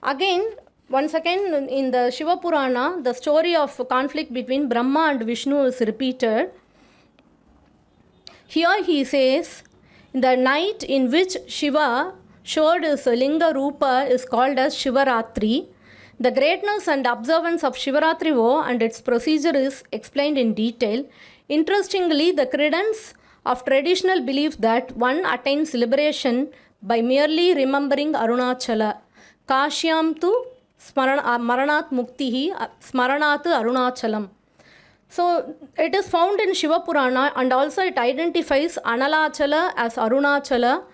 Again, once again in the Shiva Purana, the story of conflict between Brahma and Vishnu is repeated. Here he says, the night in which Shiva showed his Linga Rupa is called as Shivaratri. The greatness and observance of Shivaratri and its procedure is explained in detail. Interestingly, the credence of traditional belief that one attains liberation by merely remembering Arunachala. Kashyam tu Maranat Muktihi, Smaranat Arunachalam. So it is found in Shiva Purana, and also it identifies Analachala as Arunachala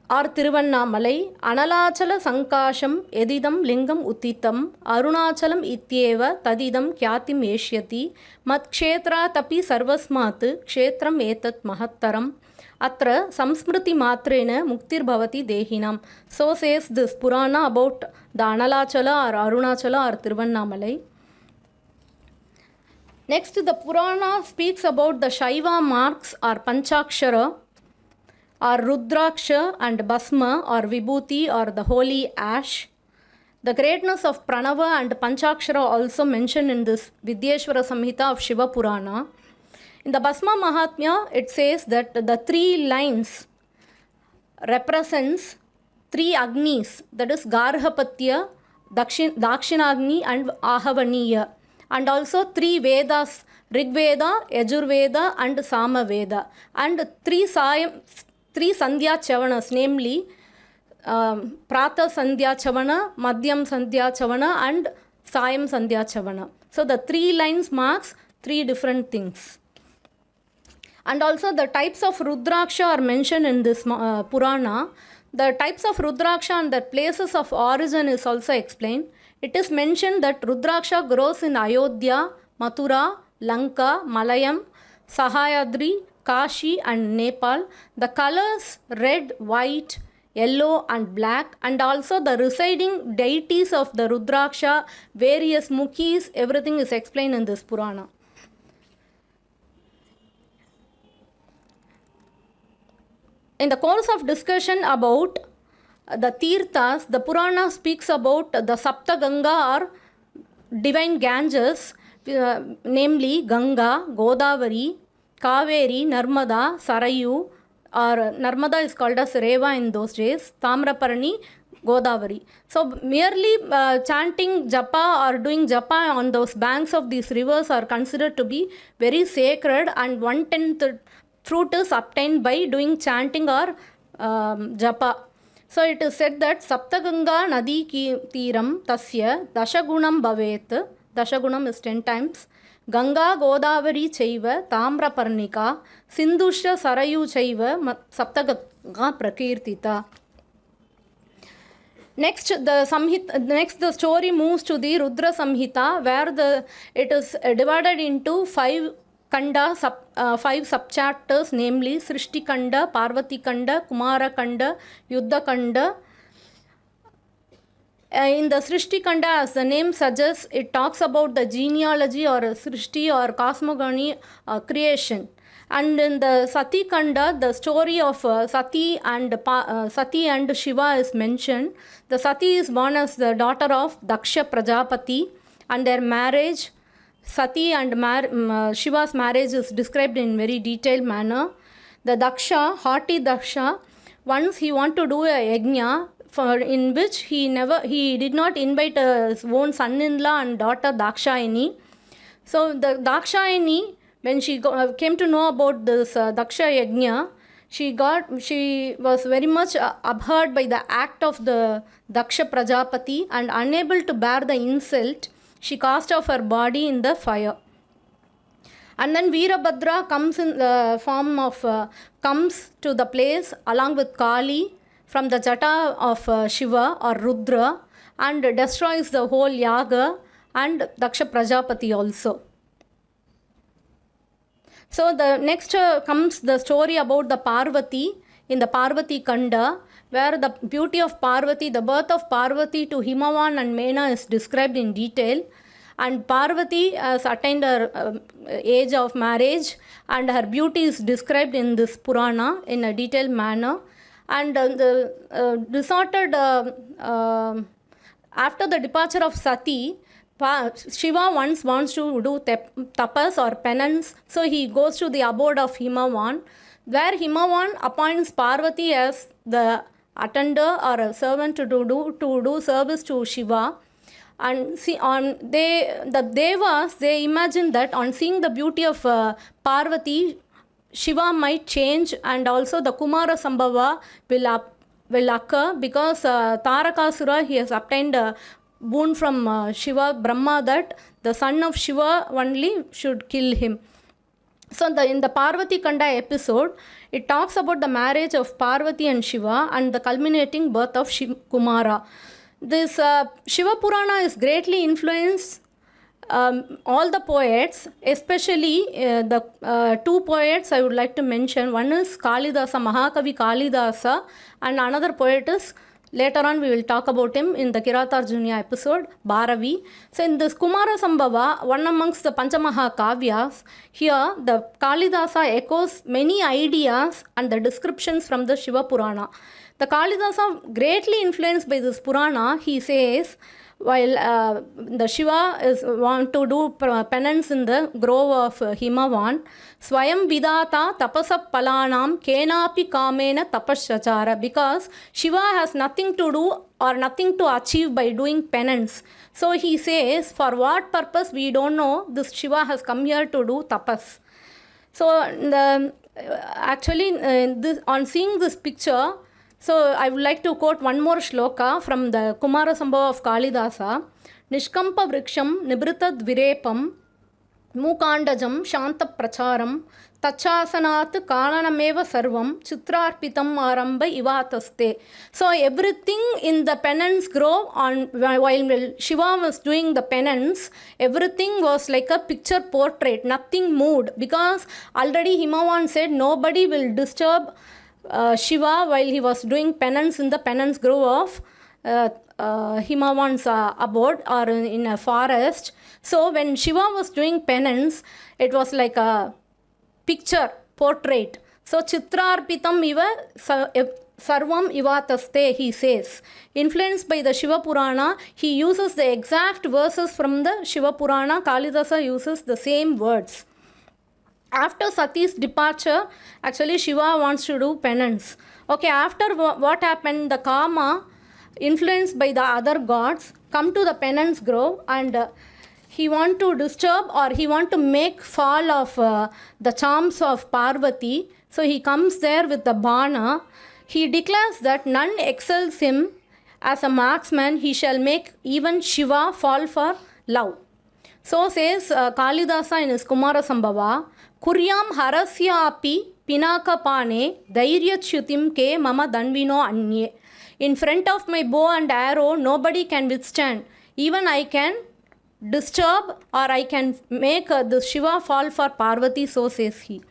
or Tiruvannamalai. Analachala Sankasham Edidam Lingam Utitam Arunachalam Ityeva Tadidam Kyatim Eshyati Mat Kshetra Tapi Sarvasmat Kshetram Etat Mahattaram Atra Samsmriti Matrena Muktir Bhavati Dehinam. So says this Purana about the Analachala or Arunachala or Tiruvannamalai. Next, the Purana speaks about the Shaiva marks or Panchakshara or Rudraksha and Basma or Vibhuti or the holy ash. The greatness of Pranava and Panchakshara also mentioned in this Vidyeshwara Samhita of Shiva Purana. In the Basma Mahatmya, it says that the 3 lines represents 3 Agnis, that is Garhapatya, Dakshinagni and Ahavaniya. And also 3 Vedas, Rig Veda, Yajurveda and Sama Veda. And 3 Sandhya Chavanas, namely Prata Sandhya Chavana, Madhyam Sandhya Chavana and Sayam Sandhya Chavana. So the 3 lines marks 3 different things. And also the types of Rudraksha are mentioned in this Purana. The types of Rudraksha and their places of origin is also explained. It is mentioned that Rudraksha grows in Ayodhya, Mathura, Lanka, Malayam, Sahayadri, Kashi and Nepal. The colors red, white, yellow and black, and also the residing deities of the Rudraksha, various Mukhis, everything is explained in this Purana. In the course of discussion about the Tirthas, the Purana speaks about the Sapta Ganga or divine Ganges, namely Ganga, Godavari, Kaveri, Narmada, Sarayu, or Narmada is called as Reva in those days, Tamraparani, Godavari. So merely chanting japa or doing japa on those banks of these rivers are considered to be very sacred, and 1/10 fruit is obtained by doing chanting or japa. So it is said that Saptaganga Nadi Tiram Tasya Dashagunam Bhavet. Dashagunam is 10 times. Ganga Godavari Chaiva Tamra Parnika Sindhusha Sarayu Chaiva Saptaganga Prakirtita. Next, the story moves to the Rudra Samhita, where it is divided into 5 Kanda, 5 subchapters, namely Srishti Kanda, Parvati Kanda, Kumara Kanda, Yuddha Kanda. In the Srishti Kanda, as the name suggests, it talks about the genealogy or Srishti or cosmogony creation. And in the Sati Kanda, the story of Sati and Shiva is mentioned. The Sati is born as the daughter of Daksha Prajapati, and their marriage, Sati and Shiva's marriage, is described in very detailed manner. The Daksha, haughty Daksha, once he wanted to do a yajna, in which he did not invite his own son-in-law and daughter Dakshayani. So the Dakshayani, when she came to know about this Daksha yajna, she was very much abhorred by the act of the Daksha Prajapati, and unable to bear the insult, she cast off her body in the fire. And then Veerabhadra comes in the form of comes to the place along with Kali from the jata of Shiva or Rudra, and destroys the whole yaga and Daksha Prajapati also. So the next comes the story about the Parvati in the Parvati Kanda, where the beauty of Parvati, the birth of Parvati to Himavan and Mena is described in detail. And Parvati has attained her age of marriage, and her beauty is described in this Purana in a detailed manner. And after the departure of Sati, Shiva once wants to do tapas or penance, so he goes to the abode of Himavan, where Himavan appoints Parvati as the attender or a servant to do service to Shiva. And the Devas, they imagine that on seeing the beauty of Parvati, Shiva might change, and also the Kumara Sambhava will will occur because Tarakasura, he has obtained a boon from Shiva, Brahma, that the son of Shiva only should kill him. So in the Parvati Kanda episode, it talks about the marriage of Parvati and Shiva and the culminating birth of Kumara. This Shiva Purana is greatly influenced all the poets, especially the two poets I would like to mention. One is Kalidasa, Mahakavi Kalidasa, and another poet is, later on we will talk about him in the Kiratarjuniya episode, Bharavi. So in this Kumara Sambhava, one amongst the Panchamaha Kavyas, here the Kalidasa echoes many ideas and the descriptions from the Shiva Purana. The Kalidasa, greatly influenced by this Purana, he says, while the Shiva is want to do penance in the grove of Himavan, Swayam Vidata Tapasa Palanam Kenapi Kamena Tapashachara, because Shiva has nothing to do or nothing to achieve by doing penance. So he says, for what purpose we don't know, this Shiva has come here to do tapas. So on seeing this picture, so I would like to quote one more shloka from the Kumara Sambhava of Kalidasa. Nishkampa vriksham nibritad virepam mukandajam shanta pracharam tachasanat kalanameva sarvam chitrarpitam aramba ivataste. So everything in the penance grove, while Shiva was doing the penance, everything was like a picture portrait, nothing moved, because already Himavan said nobody will disturb Shiva while he was doing penance in the penance grove of Himavan's abode or in a forest. So when Shiva was doing penance, it was like a picture, portrait. So Chitrarpitam iva sarvam ivataste, he says. Influenced by the Shiva Purana, he uses the exact verses from the Shiva Purana. Kalidasa uses the same words. After Sati's departure, actually Shiva wants to do penance. Okay, after what happened, the Kama, influenced by the other gods, come to the penance grove, and he want to disturb or he want to make fall of the charms of Parvati. So he comes there with the bana. He declares that none excels him as a marksman. He shall make even Shiva fall for love. So says Kalidasa in his Kumara Sambhava, Kuryam harasyapi pinakapane dhairyachyutim ke mama danvino anye. In front of my bow and arrow, nobody can withstand. Even I can disturb or I can make the Shiva fall for Parvati, so says he.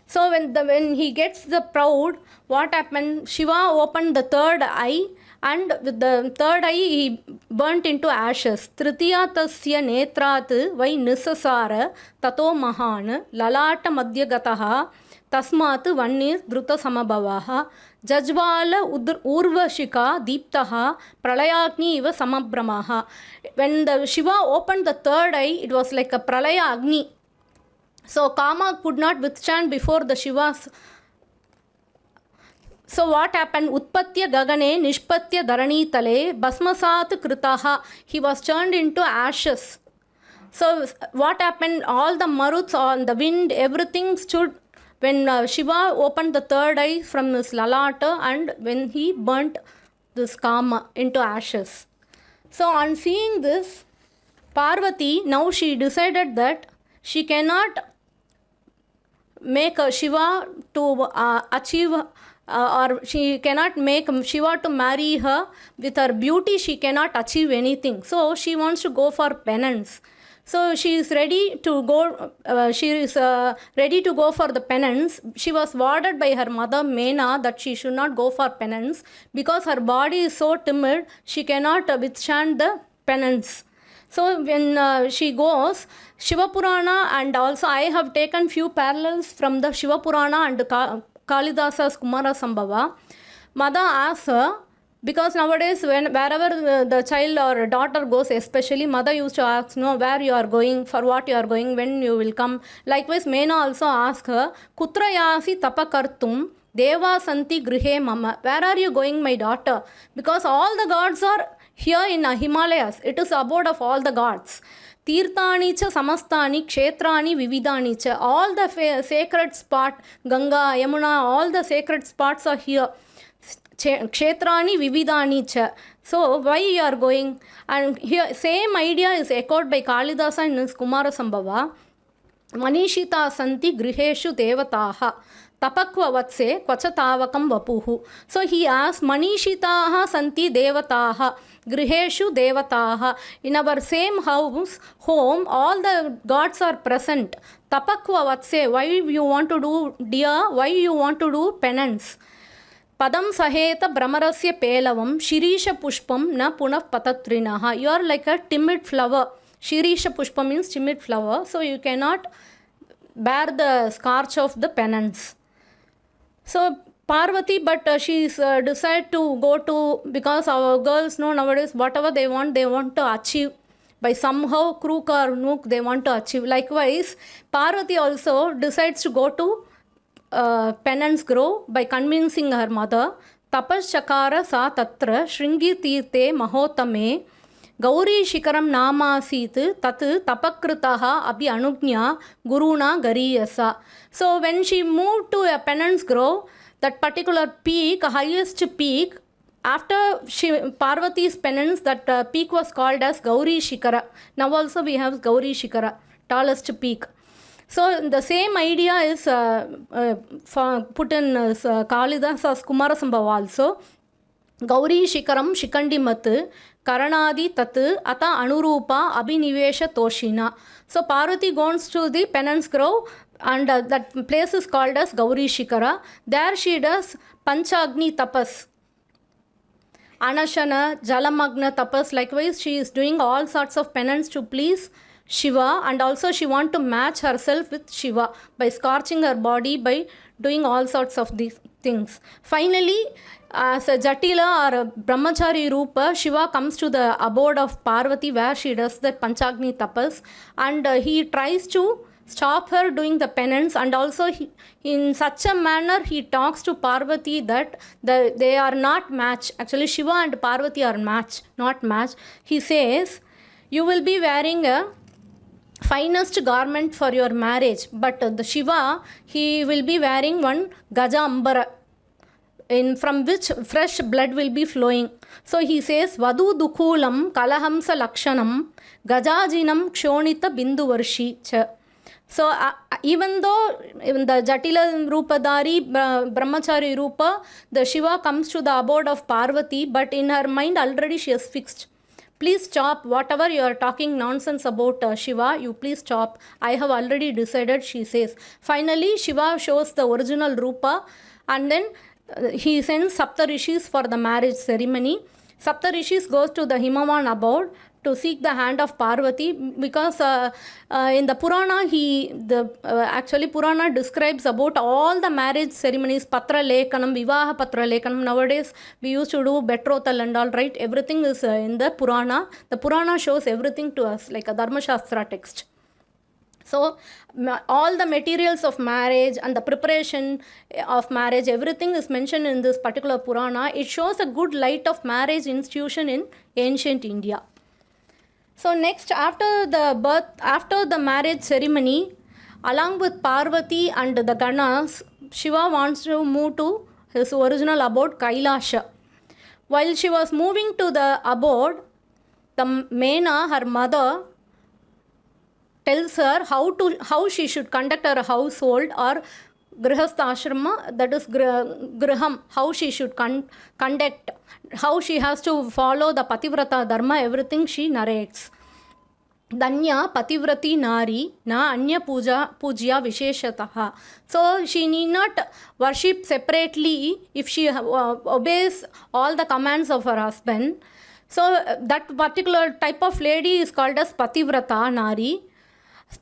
So when he gets the proud, what happened? Shiva opened the third eye, and with the third eye he burnt into ashes. Tritiya tasya netrat vai nisasara tato mahan lalata madhyagataha tasmat vannir dhruta samabhavaha jajvala urvashika deeptaha pralayagni iva samabhramaha. When the Shiva opened the third eye, it was like a pralaya agni. So Kama could not withstand before the Shivas. So what happened? Utpatya gagane nishpatya dharani tale basmasat kritaha. He was turned into ashes. So what happened? All the maruts on the wind, everything stood when Shiva opened the third eye from his lalata, and when he burnt this Kama into ashes. So on seeing this, Parvati, now she decided that she cannot make Shiva to achieve or she cannot make Shiva to marry her. With her beauty she cannot achieve anything. So she wants to go for penance. So she is ready to go. Ready to go for the penance. She was warded by her mother Mena that she should not go for penance because her body is so timid. She cannot withstand the penance. So when she goes, Shiva Purana, and also I have taken few parallels from the Shiva Purana and Kalidasa's Kumara Sambhava. Mother asks her, because nowadays wherever the child or daughter goes, especially mother used to ask, no, where you are going, for what you are going, when you will come. Likewise, Mena also asked her, Kutra yasi tapakartum deva santi grihe mama. Where are you going, my daughter? Because all the gods are here in Himalayas. It is abode of all the gods. Tirthani cha samastani kshetrani vividani cha. All the sacred spots, Ganga, Yamuna, all the sacred spots are here. kshetrani vividani cha. So why you are going? And here same idea is echoed by Kalidasa in his Kumara Sambhava. Manishita santi griheshu devataha tapakva vatse kvachatavakam vapuhu. So he asks, Manishitaha santi devataha griheshu devataha. In our same home, all the gods are present. Tapakva vatse, why you want to do, dear, why you want to do penance? Padam saheta brahmarasya pelavam shirisha pushpam na punaf patatrinaha. You are like a timid flower. Shirisha pushpa means timid flower. So you cannot bear the scorch of the penance. So Parvati, but she's decided to go to, because our girls know nowadays whatever they want to achieve. By somehow crook or nook they want to achieve. Likewise, Parvati also decides to go to penance grove by convincing her mother. Tapas chakara sa tatra shringi tirte mahotame Gauri Shikaram Namasit Tat Tapakritaha Abhi Anugnya Guruna Gariyasa. So when she moved to a penance grove, that particular peak, highest peak, after Parvati's penance, that peak was called as Gauri Shikara. Now also we have Gauri Shikara, tallest peak. So the same idea is put in Kalidasa's Kumara Sambhava also. Gauri Shikaram Shikandi Mat Karanadi Tat Ata Anurupa Abhinivesha Toshina. So Parvati goes to the penance grove, and that place is called as Gauri Shikara. There she does Panchagni Tapas, Anashana, Jalamagna Tapas. Likewise, she is doing all sorts of penance to please Shiva, and also she wants to match herself with Shiva by scorching her body, by doing all sorts of these things. Finally, as a Jatila or a Brahmachari Rupa, Shiva comes to the abode of Parvati where she does the Panchagni Tapas, and he tries to stop her doing the penance, and also in such a manner he talks to Parvati that they are not match. Actually, Shiva and Parvati are match, not match. He says, you will be wearing a finest garment for your marriage, but the Shiva, he will be wearing one Gaja Ambara, from which fresh blood will be flowing. So he says, Vadu Dukulam Kalahamsa Lakshanam Gajajinam Kshonita Binduvarshi cha. So even though in the Jatila Rupadari, Brahmachari Rupa, the Shiva comes to the abode of Parvati, but in her mind already she has fixed. Please stop whatever you are talking nonsense about Shiva, you please stop. I have already decided, she says. Finally, Shiva shows the original Rupa, and then he sends Saptarishis for the marriage ceremony. Saptarishis goes to the Himavan abode to seek the hand of Parvati, because in the Purana, actually Purana describes about all the marriage ceremonies, Patra Lekanam, Vivaha Patra Lekanam. Nowadays, we used to do betrothal and all, right? Everything is in the Purana. The Purana shows everything to us, like a Dharma Shastra text. So, all the materials of marriage and the preparation of marriage, everything is mentioned in this particular Purana. It shows a good light of marriage institution in ancient India. So next, after the marriage ceremony, along with Parvati and the Ganas, Shiva wants to move to his original abode, Kailasha. While she was moving to the abode, the Mena, her mother, tells her how she should conduct her household, or Grihastha Ashrama, that is Griham, how she should conduct, how she has to follow the Pativrata Dharma, everything she narrates. Danya Pativrati Nari na Anya Pujya Visheshataha. So she need not worship separately if she obeys all the commands of her husband. So that particular type of lady is called as Pativrata Nari.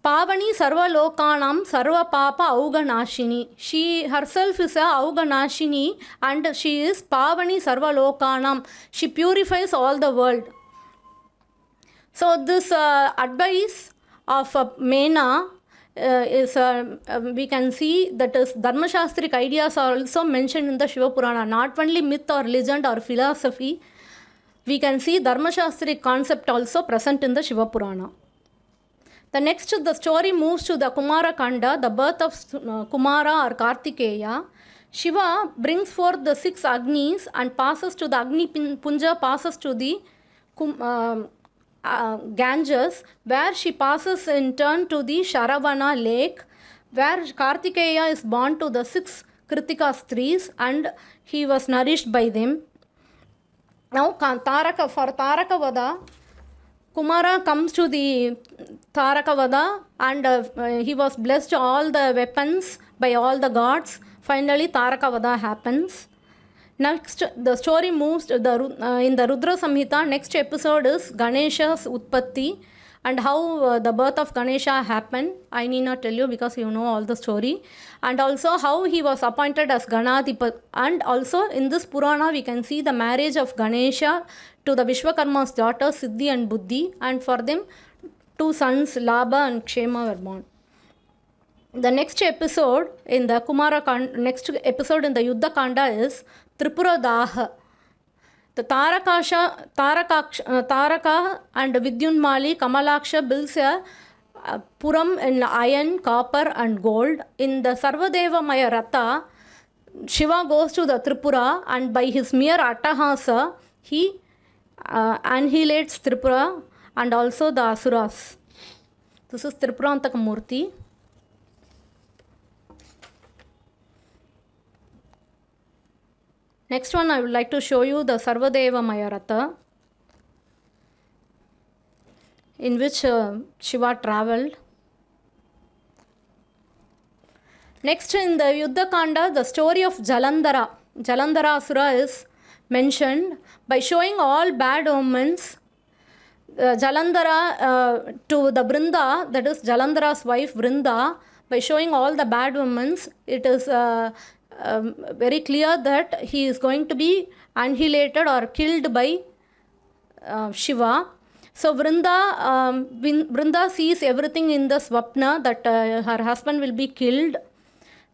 Pavani Sarva Lokanam Sarva Papa Auganashini. She herself is a Auganashini, and she is Pavani Sarva Lokanam. She purifies all the world. So this advice of Mena is, we can see that is Dharmashastric ideas are also mentioned in the Shiva Purana, not only myth or legend or philosophy. We can see Dharmashastric concept also present in the Shiva Purana. The story moves to the Kumara Kanda, the birth of Kumara or Kartikeya. Shiva brings forth the 6 Agnis and passes to the Agni Punja, passes to the Ganges, where she passes in turn to the Sharavana lake, where Kartikeya is born to the 6 Kritika Stris and he was nourished by them. Now, for Taraka Vada, Kumara comes to the Taraka Vada and he was blessed all the weapons by all the gods. Finally, Taraka Vada happens. Next, the story moves to in the Rudra Samhita. Next episode is Ganesha's Utpatti and how the birth of Ganesha happened. I need not tell you because you know all the story. And also how he was appointed as Ganadhipat. And also in this Purana we can see the marriage of Ganesha to the Vishwakarma's daughter Siddhi and Buddhi, and for them 2 sons Labha and Kshema were born. The next episode in the next episode in the Yuddha Kanda is Tripura Daha. The Taraka and Vidyunmali Kamalaksha builds a Puram in iron, copper and gold. In the Sarvadeva Maya Ratha, Shiva goes to the Tripura and by his mere Attahasa, he annihilates Tripura and also the Asuras. This is Tripurantaka Murti. Next one, I would like to show you the Sarvadeva Maya Ratha, in which Shiva travelled. Next, in the Yuddha Kanda, the story of Jalandhara. Jalandhara Asura is mentioned by showing all bad omens. Jalandhara to the Vrinda, that is Jalandhara's wife Vrinda, by showing all the bad omens, it is very clear that he is going to be annihilated or killed by Shiva. So Vrinda sees everything in the Swapna that her husband will be killed.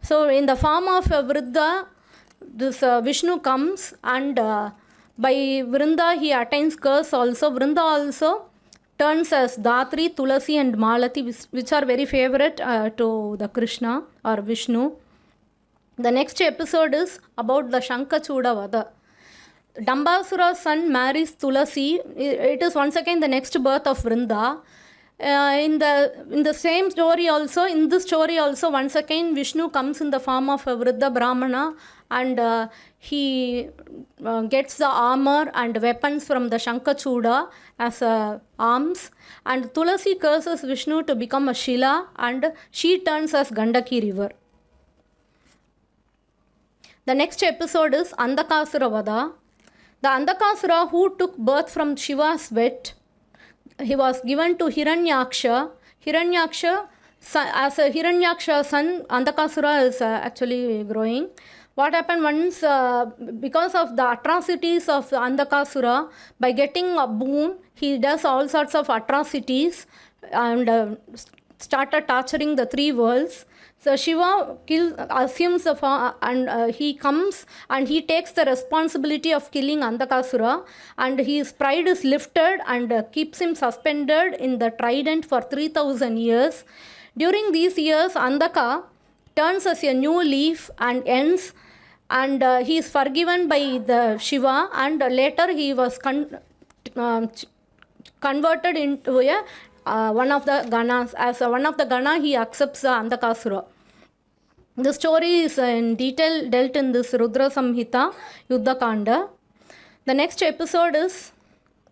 So in the form of Vrinda, this Vishnu comes and by Vrinda he attains curse also. Vrinda also turns as Datri, Tulasi and Malati, which are very favorite to the Krishna or Vishnu. The next episode is about the Shankachuda Vada. Dambasura's son marries Tulasi. It is once again the next birth of Vrinda. In the same story also, in this story also, once again Vishnu comes in the form of a Vriddha Brahmana and he gets the armor and weapons from the Shankachuda as arms, and Tulasi curses Vishnu to become a Shila and she turns as Gandaki river. The next episode is Andakasura Vada. The Andakasura who took birth from Shiva's sweat, he was given to Hiranyaksha. Hiranyaksha, as a Hiranyaksha son, Andakasura is actually growing. What happened once, because of the atrocities of Andakasura, by getting a boon, he does all sorts of atrocities and started torturing the 3 worlds. So Shiva assumes the form and he comes and he takes the responsibility of killing Andakasura, and his pride is lifted and keeps him suspended in the trident for 3000 years. During these years, Andaka turns as a new leaf and ends, and he is forgiven by the Shiva, and later he was converted into one of the Ganas. As one of the Gana, he accepts the Andakasura. The story is in detail dealt in this Rudra Samhita, Yuddha Kanda. The next episode is,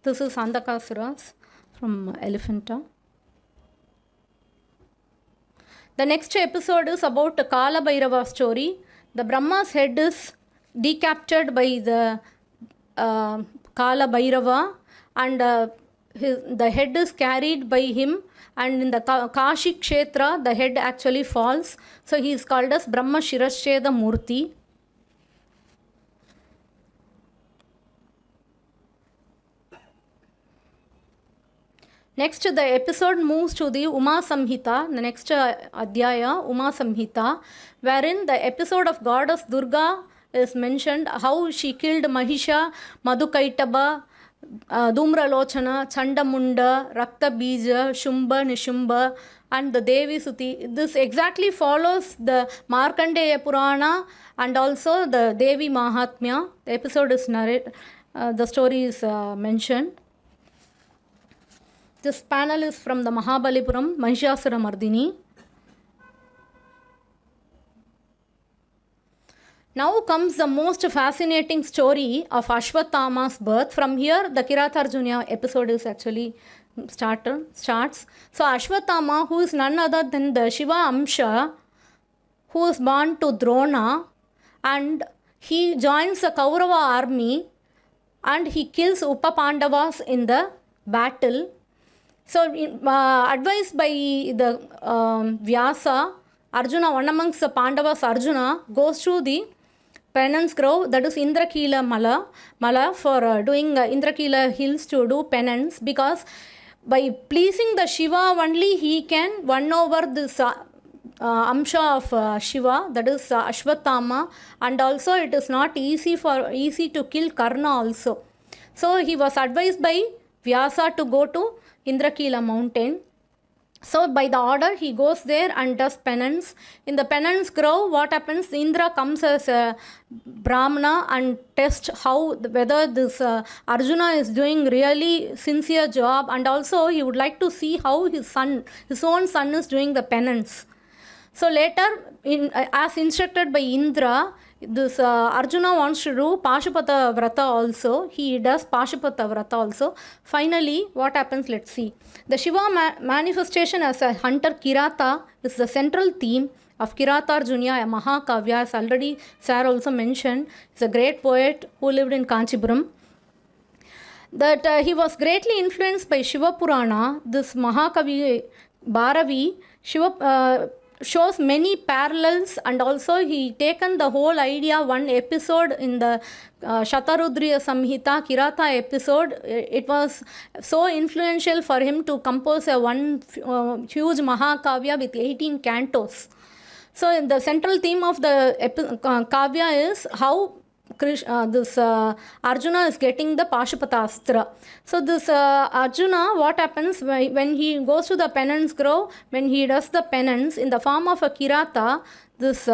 this is Andakasuras from Elephanta. The next episode is about the Kala Bhairava story. The Brahma's head is decapitated by the Kala Bhairava, and the head is carried by him, and in the Kashi Kshetra the head actually falls. So he is called as Brahma Shirashcheda Murti. Next, the episode moves to the Uma Samhita, the next Adhyaya, Uma Samhita, wherein the episode of goddess Durga is mentioned, how she killed Mahisha, Madhukaitaba, Dhumralochana, Chandamunda, Rakta Bija, Shumba, Nishumba, and the Devi Suti. This exactly follows the Markandeya Purana and also the Devi Mahatmya. The episode is narrated, the story is mentioned. This panel is from the Mahabalipuram, Mahishasura Mardini. Now comes the most fascinating story of Ashwatthama's birth. From here, the Kiratarjuniya episode is actually starts. So Ashwatthama, who is none other than the Shiva Amsha, who is born to Drona, and he joins the Kaurava army and he kills Upapandavas in the battle. So advised by the Vyasa, Arjuna, one amongst the Pandavas, Arjuna, goes to the penance grove, that is Indrakila Mala for doing Indrakila hills to do penance, because by pleasing the Shiva only he can win over this Amsha of Shiva, that is Ashwatthama, and also it is not easy to kill Karna also. So he was advised by Vyasa to go to Indrakila mountain. So by the order he goes there and does penance. In the penance grove, what happens? Indra comes as a Brahmana and tests whether this Arjuna is doing really sincere job, and also he would like to see how his own son is doing the penance. So later, as instructed by Indra, this Arjuna wants to do Pashupata Vrata also. He does Pashupata Vrata also. Finally, what happens? Let's see. The Shiva manifestation as a hunter Kirata is the central theme of Kiratarjuniya, a Mahakavya, as already Sir also mentioned. He's a great poet who lived in Kanchipuram. That he was greatly influenced by Shiva Purana. This Mahakavi Bharavi, Shiva shows many parallels, and also he taken the whole idea, one episode in the Rudra Samhita Kirata episode. It was so influential for him to compose one huge Mahakavya with 18 cantos. So the central theme of the Kavya is how this Arjuna is getting the Pashupatastra. So this Arjuna, what happens when he goes to the penance grove, when he does the penance in the form of a Kirata, this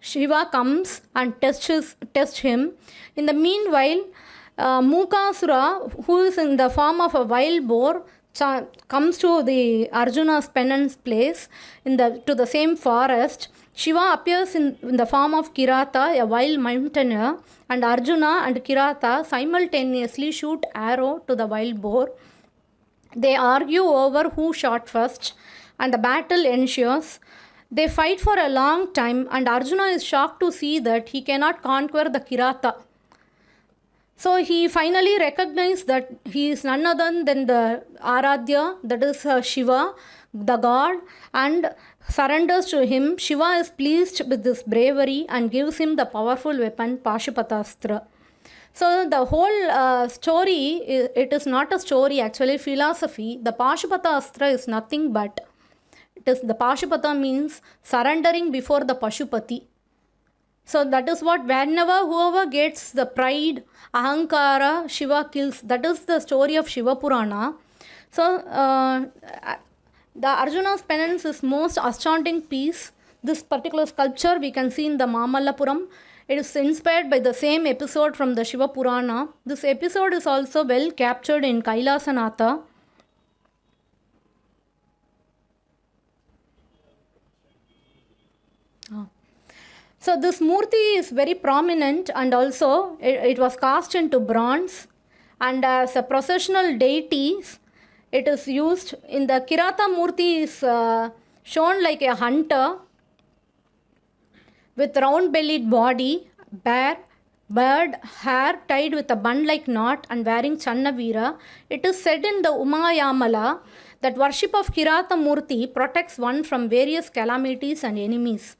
Shiva comes and tests him. In the meanwhile, Mukasura, who is in the form of a wild boar, comes to the Arjuna's penance place to the same forest. Shiva appears in the form of Kirata, a wild mountaineer, and Arjuna and Kirata simultaneously shoot arrow to the wild boar. They argue over who shot first, and the battle ensues. They fight for a long time, and Arjuna is shocked to see that he cannot conquer the Kirata. So he finally recognized that he is none other than the Aradhya, that is Shiva, the god, and surrenders to him. Shiva is pleased with this bravery and gives him the powerful weapon Pashupatastra. So the whole story, it is not a story, actually philosophy. The Pashupatastra is nothing but, the Pashupata means surrendering before the Pashupati. So that is what, whoever gets the pride, Ahankara, Shiva kills. That is the story of Shiva Purana. So the Arjuna's penance is most astounding piece. This particular sculpture we can see in the Mamallapuram. It is inspired by the same episode from the Shiva Purana. This episode is also well captured in Kailasanatha. So this Murti is very prominent, and also it was cast into bronze, and as a processional deity, it is used. In the Kirata Murti is shown like a hunter with round-bellied body, bare, bird, hair tied with a bun-like knot, and wearing Channavira. It is said in the Umayamala that worship of Kirata Murti protects one from various calamities and enemies.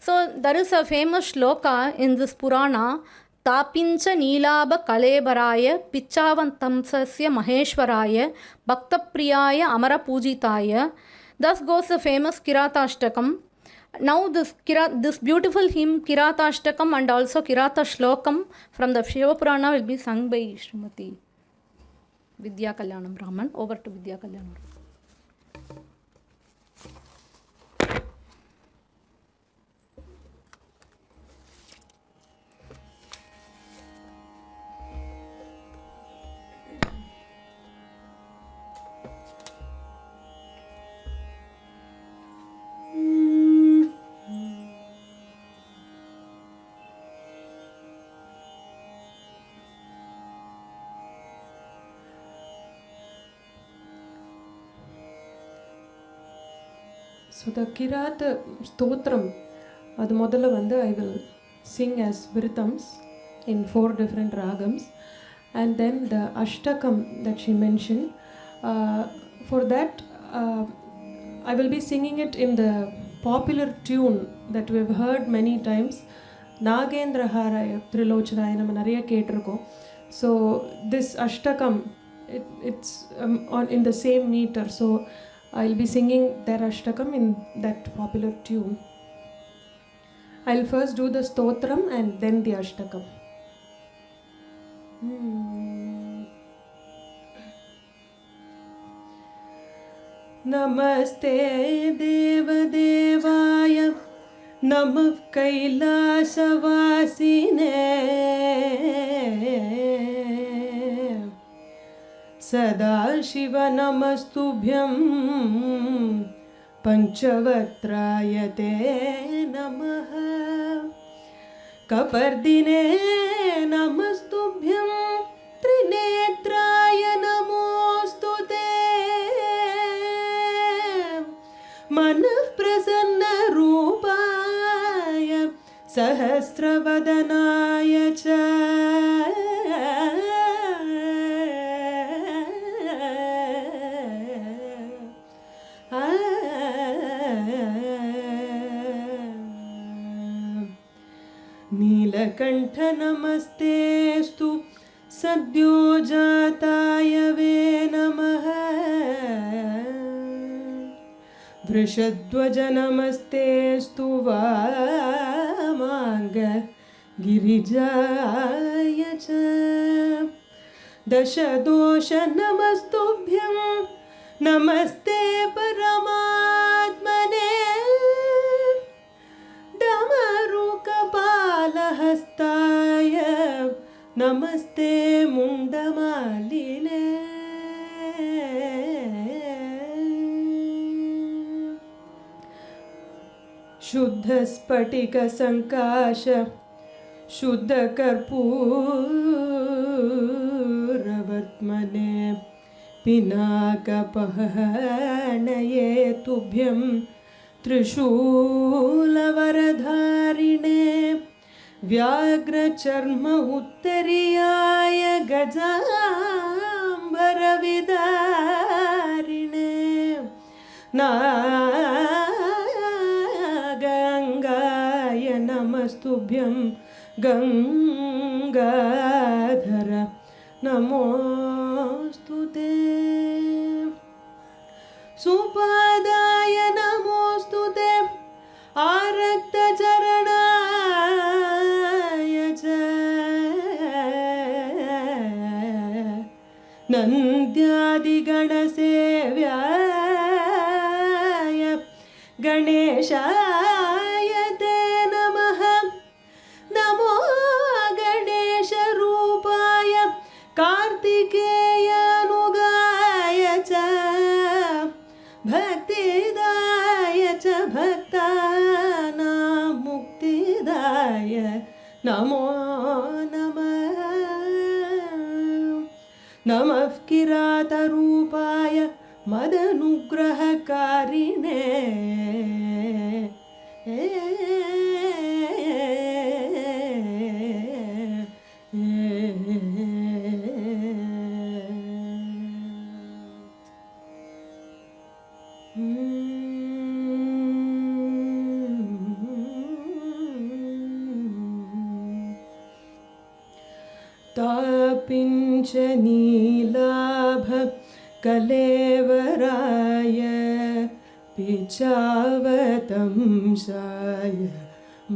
So there is a famous shloka in this Purana, Tapincha Neelaba Kalebaraya Pichavantamsasya Maheshwaraya Bhaktapriyaya Amara Pujitaya. Thus goes the famous Kiratashtakam. Now this beautiful hymn Kiratashtakam and also Kirata Shlokam from the Shiva Purana will be sung by Srimati Vidya Kalyanaraman. Over to Vidya Kalyanaraman. So the Kirata Stotram, அது முதல்ல வந்து I will sing as Virithams in 4 different ragams, and then the Ashtakam that she mentioned, for that I will be singing it in the popular tune that we have heard many times, Nagendra Haraya Trilochanaya நம்ம நிறைய கேட்டிருக்கோம். So this Ashtakam, it's in the same meter, so I'll be singing their Ashtakam in that popular tune. I'll first do the Stotram and then the Ashtakam. Namaste Devadevaya Namav Kailasavasine Sada Shiva Namastubhyam Panchavatrayate Namaha Kapardine Namastubhyam Trinetraya Namostute Manaf Prasanna Rupaya Sahasravadanaya Cha Neelkanth नमस्तेस्तु सद्यो जाताय वे नमः वृषध्वज नमस्तेस्तु वामांग गिरिजाय च दशदोष नमस्तुभ्यं नमस्ते परमात्मने डमरुकपालहस्ताय नमस्ते मुण्डमालिने शुद्धस्फटिकसङ्काश शुद्धकर्पूरवर्त्मने पिनाकपहनये तुभ्यं त्रिशूलवरधारिणे व्याघ्रचर्म उत्तरीयाय गजाम्बरविदारिणे नागाङ्गाय नमस्तुभ्यं गङ्गाधर नमोऽस्तुते सुपादाय नमोऽस्तुते आरक्तचरणाय च नन्द्यादिगणसेव्याय गणेशाय ते नमः नमो गणेशरूपाय कार्तिकेयानुगाय च भक्तिदाय च भक्तानां मुक्तिदाय नमो नमः नमः किरातरूपाय मदनुग्रहकारिणे तापिञ्च नीलाभ कलेवराय पिचावतंसाय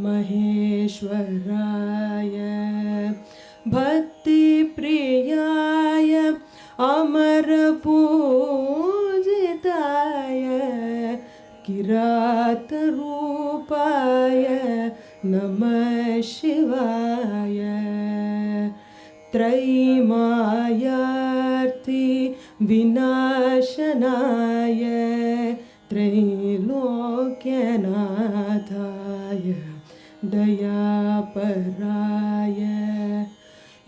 महेश्वराय भक्तिप्रियाय अमरपूजिताय किरातरूपाय नमः शिवाय त्रैमायार्ति विनाशनाय त्रैलोक्यनाथाय दयापराय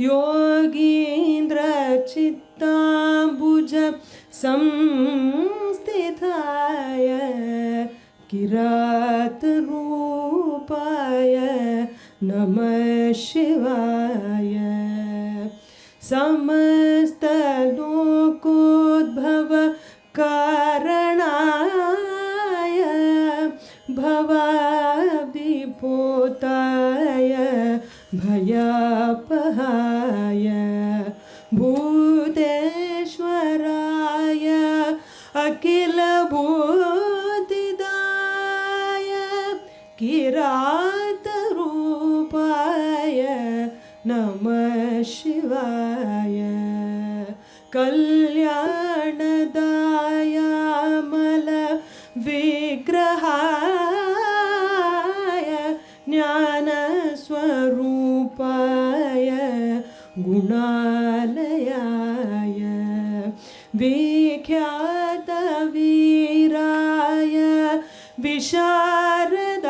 योगीन्द्रचित्ताम्बुज संस्थिताय किरातरूपाय नमः शिवाय समस्तलोकोद्भव कारणाय भवाब्धिपोताय भयापहाय भूतेश्वराय अखिलभूतिदाय किरातरूपाय नमः शिवाय कल्याणदायामल विग्रहाय ज्ञानस्वरूपाय गुणालयाय विख्यातवीराय विशारदाय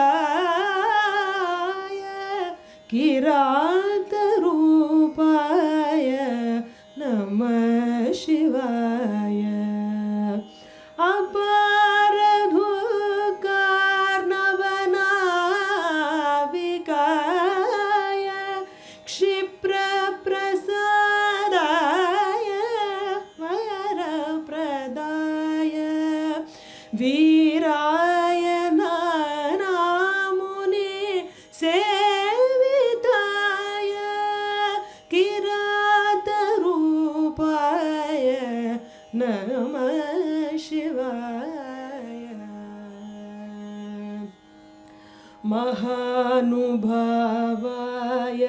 किरातरूपाय नमः शिवाय अपारधुकार्णवनाविकाय क्षिप्रप्रसादाय वरप्रदाय वीराय नानामुनि सेविताय किरातरूपाय नमः शिवाय महानुभावाय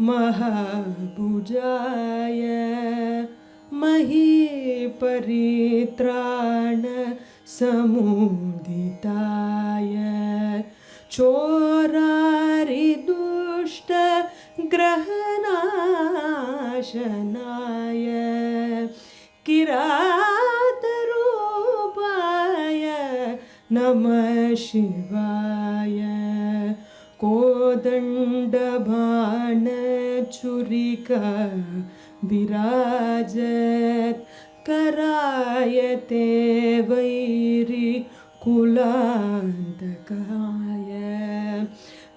महाभुजाय महीपरित्राण समुदिताय चोरारिदुष्ट ग्रहनाशनाय किरातरूपाय नमः शिवाय कोदण्डबाणचुरिका विराजत् करायते वैरि कुलान्तकाय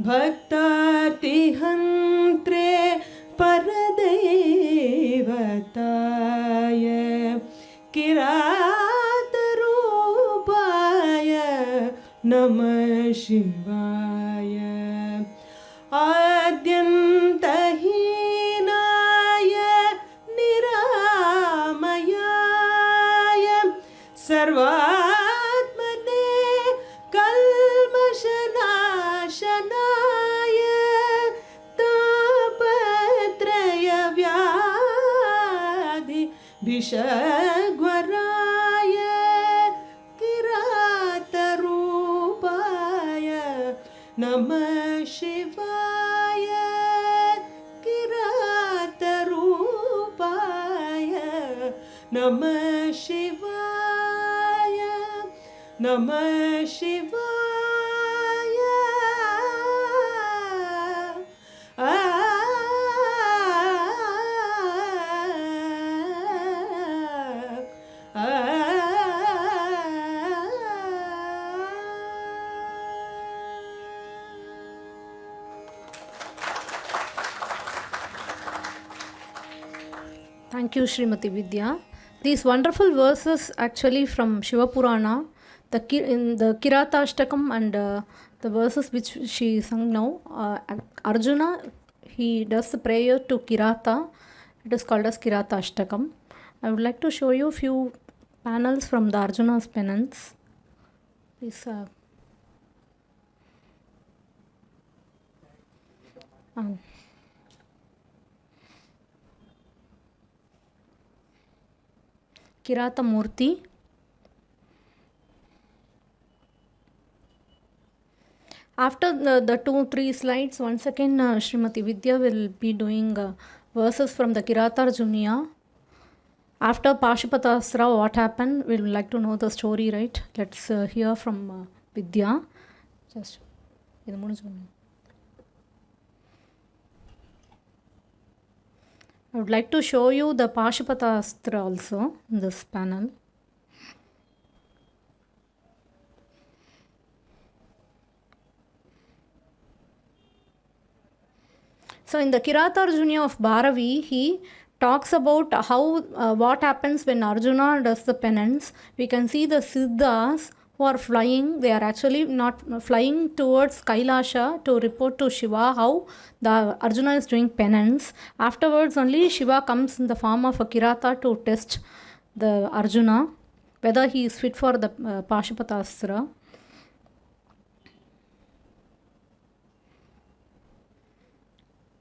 भक्तातिहन्त्रे परदैवताय किरातरूपाय नमः शिवाय आद्यन्तहीनाय निरामयाय सर्वात्मने कल्मषनाशनाय तापत्रयव्याधि विषग्वराय किरातरूपाय नमः शिवाय किरातरूपाय नमः शिवाय नमः शिवाय Thank you, Srimati Vidya. These wonderful verses actually from Shiva Purana, in the Kiratastakam and the verses which she sung now, Arjuna, he does the prayer to Kirata. It is called as Kiratastakam. I would like to show you a few panels from the Arjuna's penance. Please. Kirata Murti. After the 2-3 slides, once again Srimati Vidya will be doing verses from the Kiratarjuniya. After Pashupatasra, what happened? We would like to know the story, right? Let's hear from Vidya. Just I would like to show you the Pashupatastra also in this panel. So in the Kiratarjuniya of Bharavi, he talks about how what happens when Arjuna does the penance. We can see the Siddhas who are flying, they are actually not flying towards Kailasha to report to Shiva how the Arjuna is doing penance. Afterwards only Shiva comes in the form of a Kirata to test the Arjuna whether he is fit for the Pashupatastra.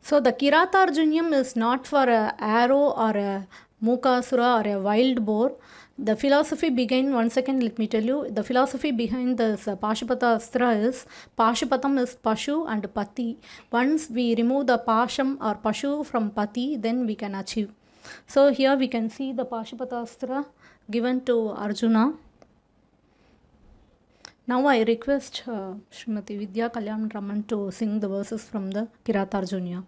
So the Kiratarjuniyam is not for a arrow or a Mukasura or a wild boar. The philosophy behind, one second let me tell you, the philosophy behind this Pashupata is, Pashupatam is Pashu and Pati. Once we remove the Pasham or Pashu from Pati, then we can achieve. So here we can see the Pashupata given to Arjuna. Now I request Srimati Vidya Kalyanaraman to sing the verses from the Kiratarjuniya.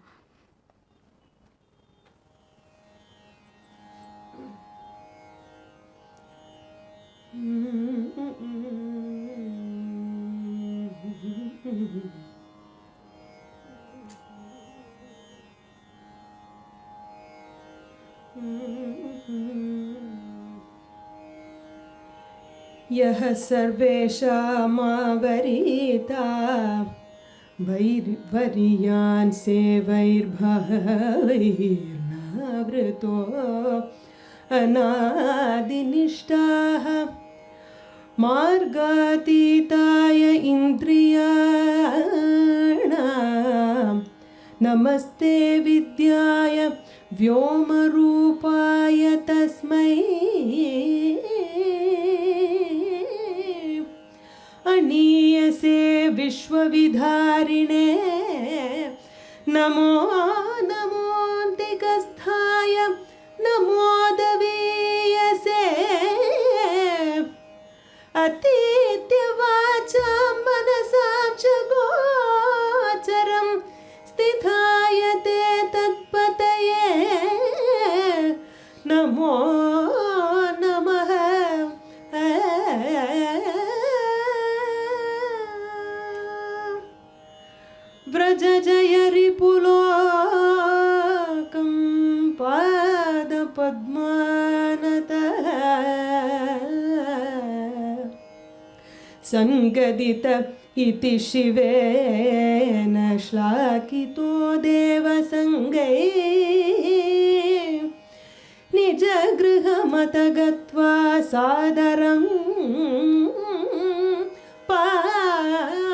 यः सर्वेषामावरीता वैर्वर्यान् सेवैर्भावैर्नावृतो अनादिनिष्ठाः मार्गातीताय इन्द्रियाणां नमस्ते विद्याय व्योमरूपाय तस्मै अनीयसे विश्वविधारिणे नमो नमोऽन्तिकस्थाय नमोदवीयसे अतीत्यवाचां मनसां च गोचरं स्थिताय ते तत्पतये नमो नमः व्रज जय रिपुलोकं पादपद्मानतः संगदित इति शिवेन श्लाघितो देवसङ्गैः निजगृहमत गत्वा सादरं पाण्डुपुत्रो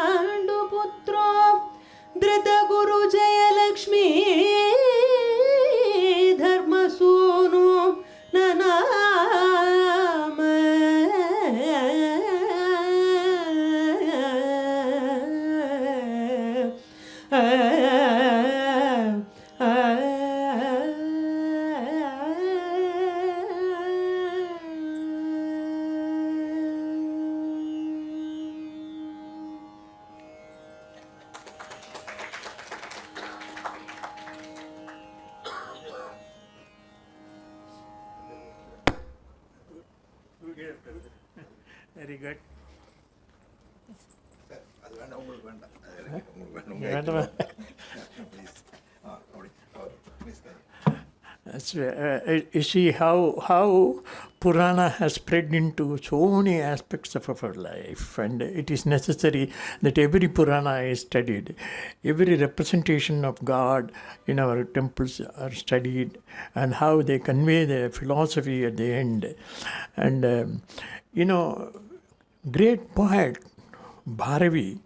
धृतगुरुजयलक्ष्मी धर्मसूनो ननाम Very good. You see how Purana has spread into so many aspects of our life, and it is necessary that every Purana is studied. Every representation of God in our temples are studied, and how they convey the philosophy at the end. And great poet Bharavi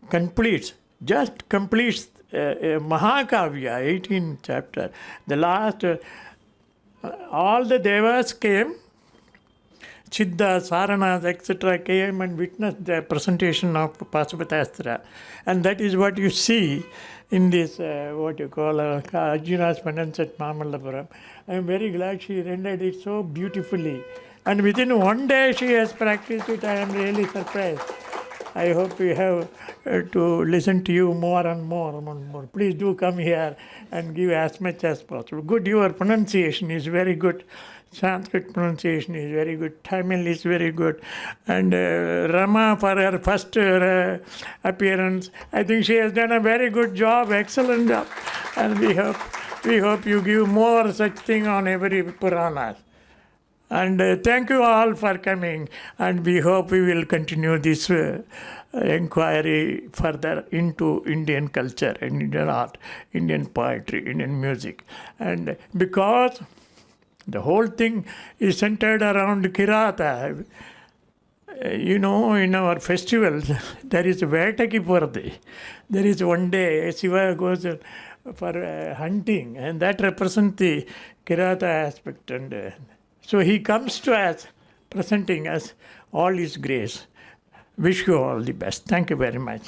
completes a Mahakavya, 18th chapter. The last, all the devas came, Siddha, Saranas, etc. came and witnessed the presentation of Pashupatastra. And that is what you see in this, what you call Arjuna's penance at Mamallapuram. I am very glad she rendered it so beautifully. And within one day she has practiced it. I am really surprised. I hope we have to listen to you more and more and more. Please do come here and give as much as possible. Good, your pronunciation is very good. Sanskrit pronunciation is very good. Tamil is very good. And Rama, for her first appearance, I think she has done a very good job, excellent job. And we hope you give more such thing on every Purana. And thank you all for coming. And we hope we will continue this inquiry further into Indian culture and Indian art, Indian poetry, Indian music. And because the whole thing is centered around Kirata. In our festivals, there is Vetaki Puradi. There is one day Shiva goes for hunting, and that represents the Kirata aspect. And so he comes to us, presenting us all his grace. Wish you all the best. Thank you very much.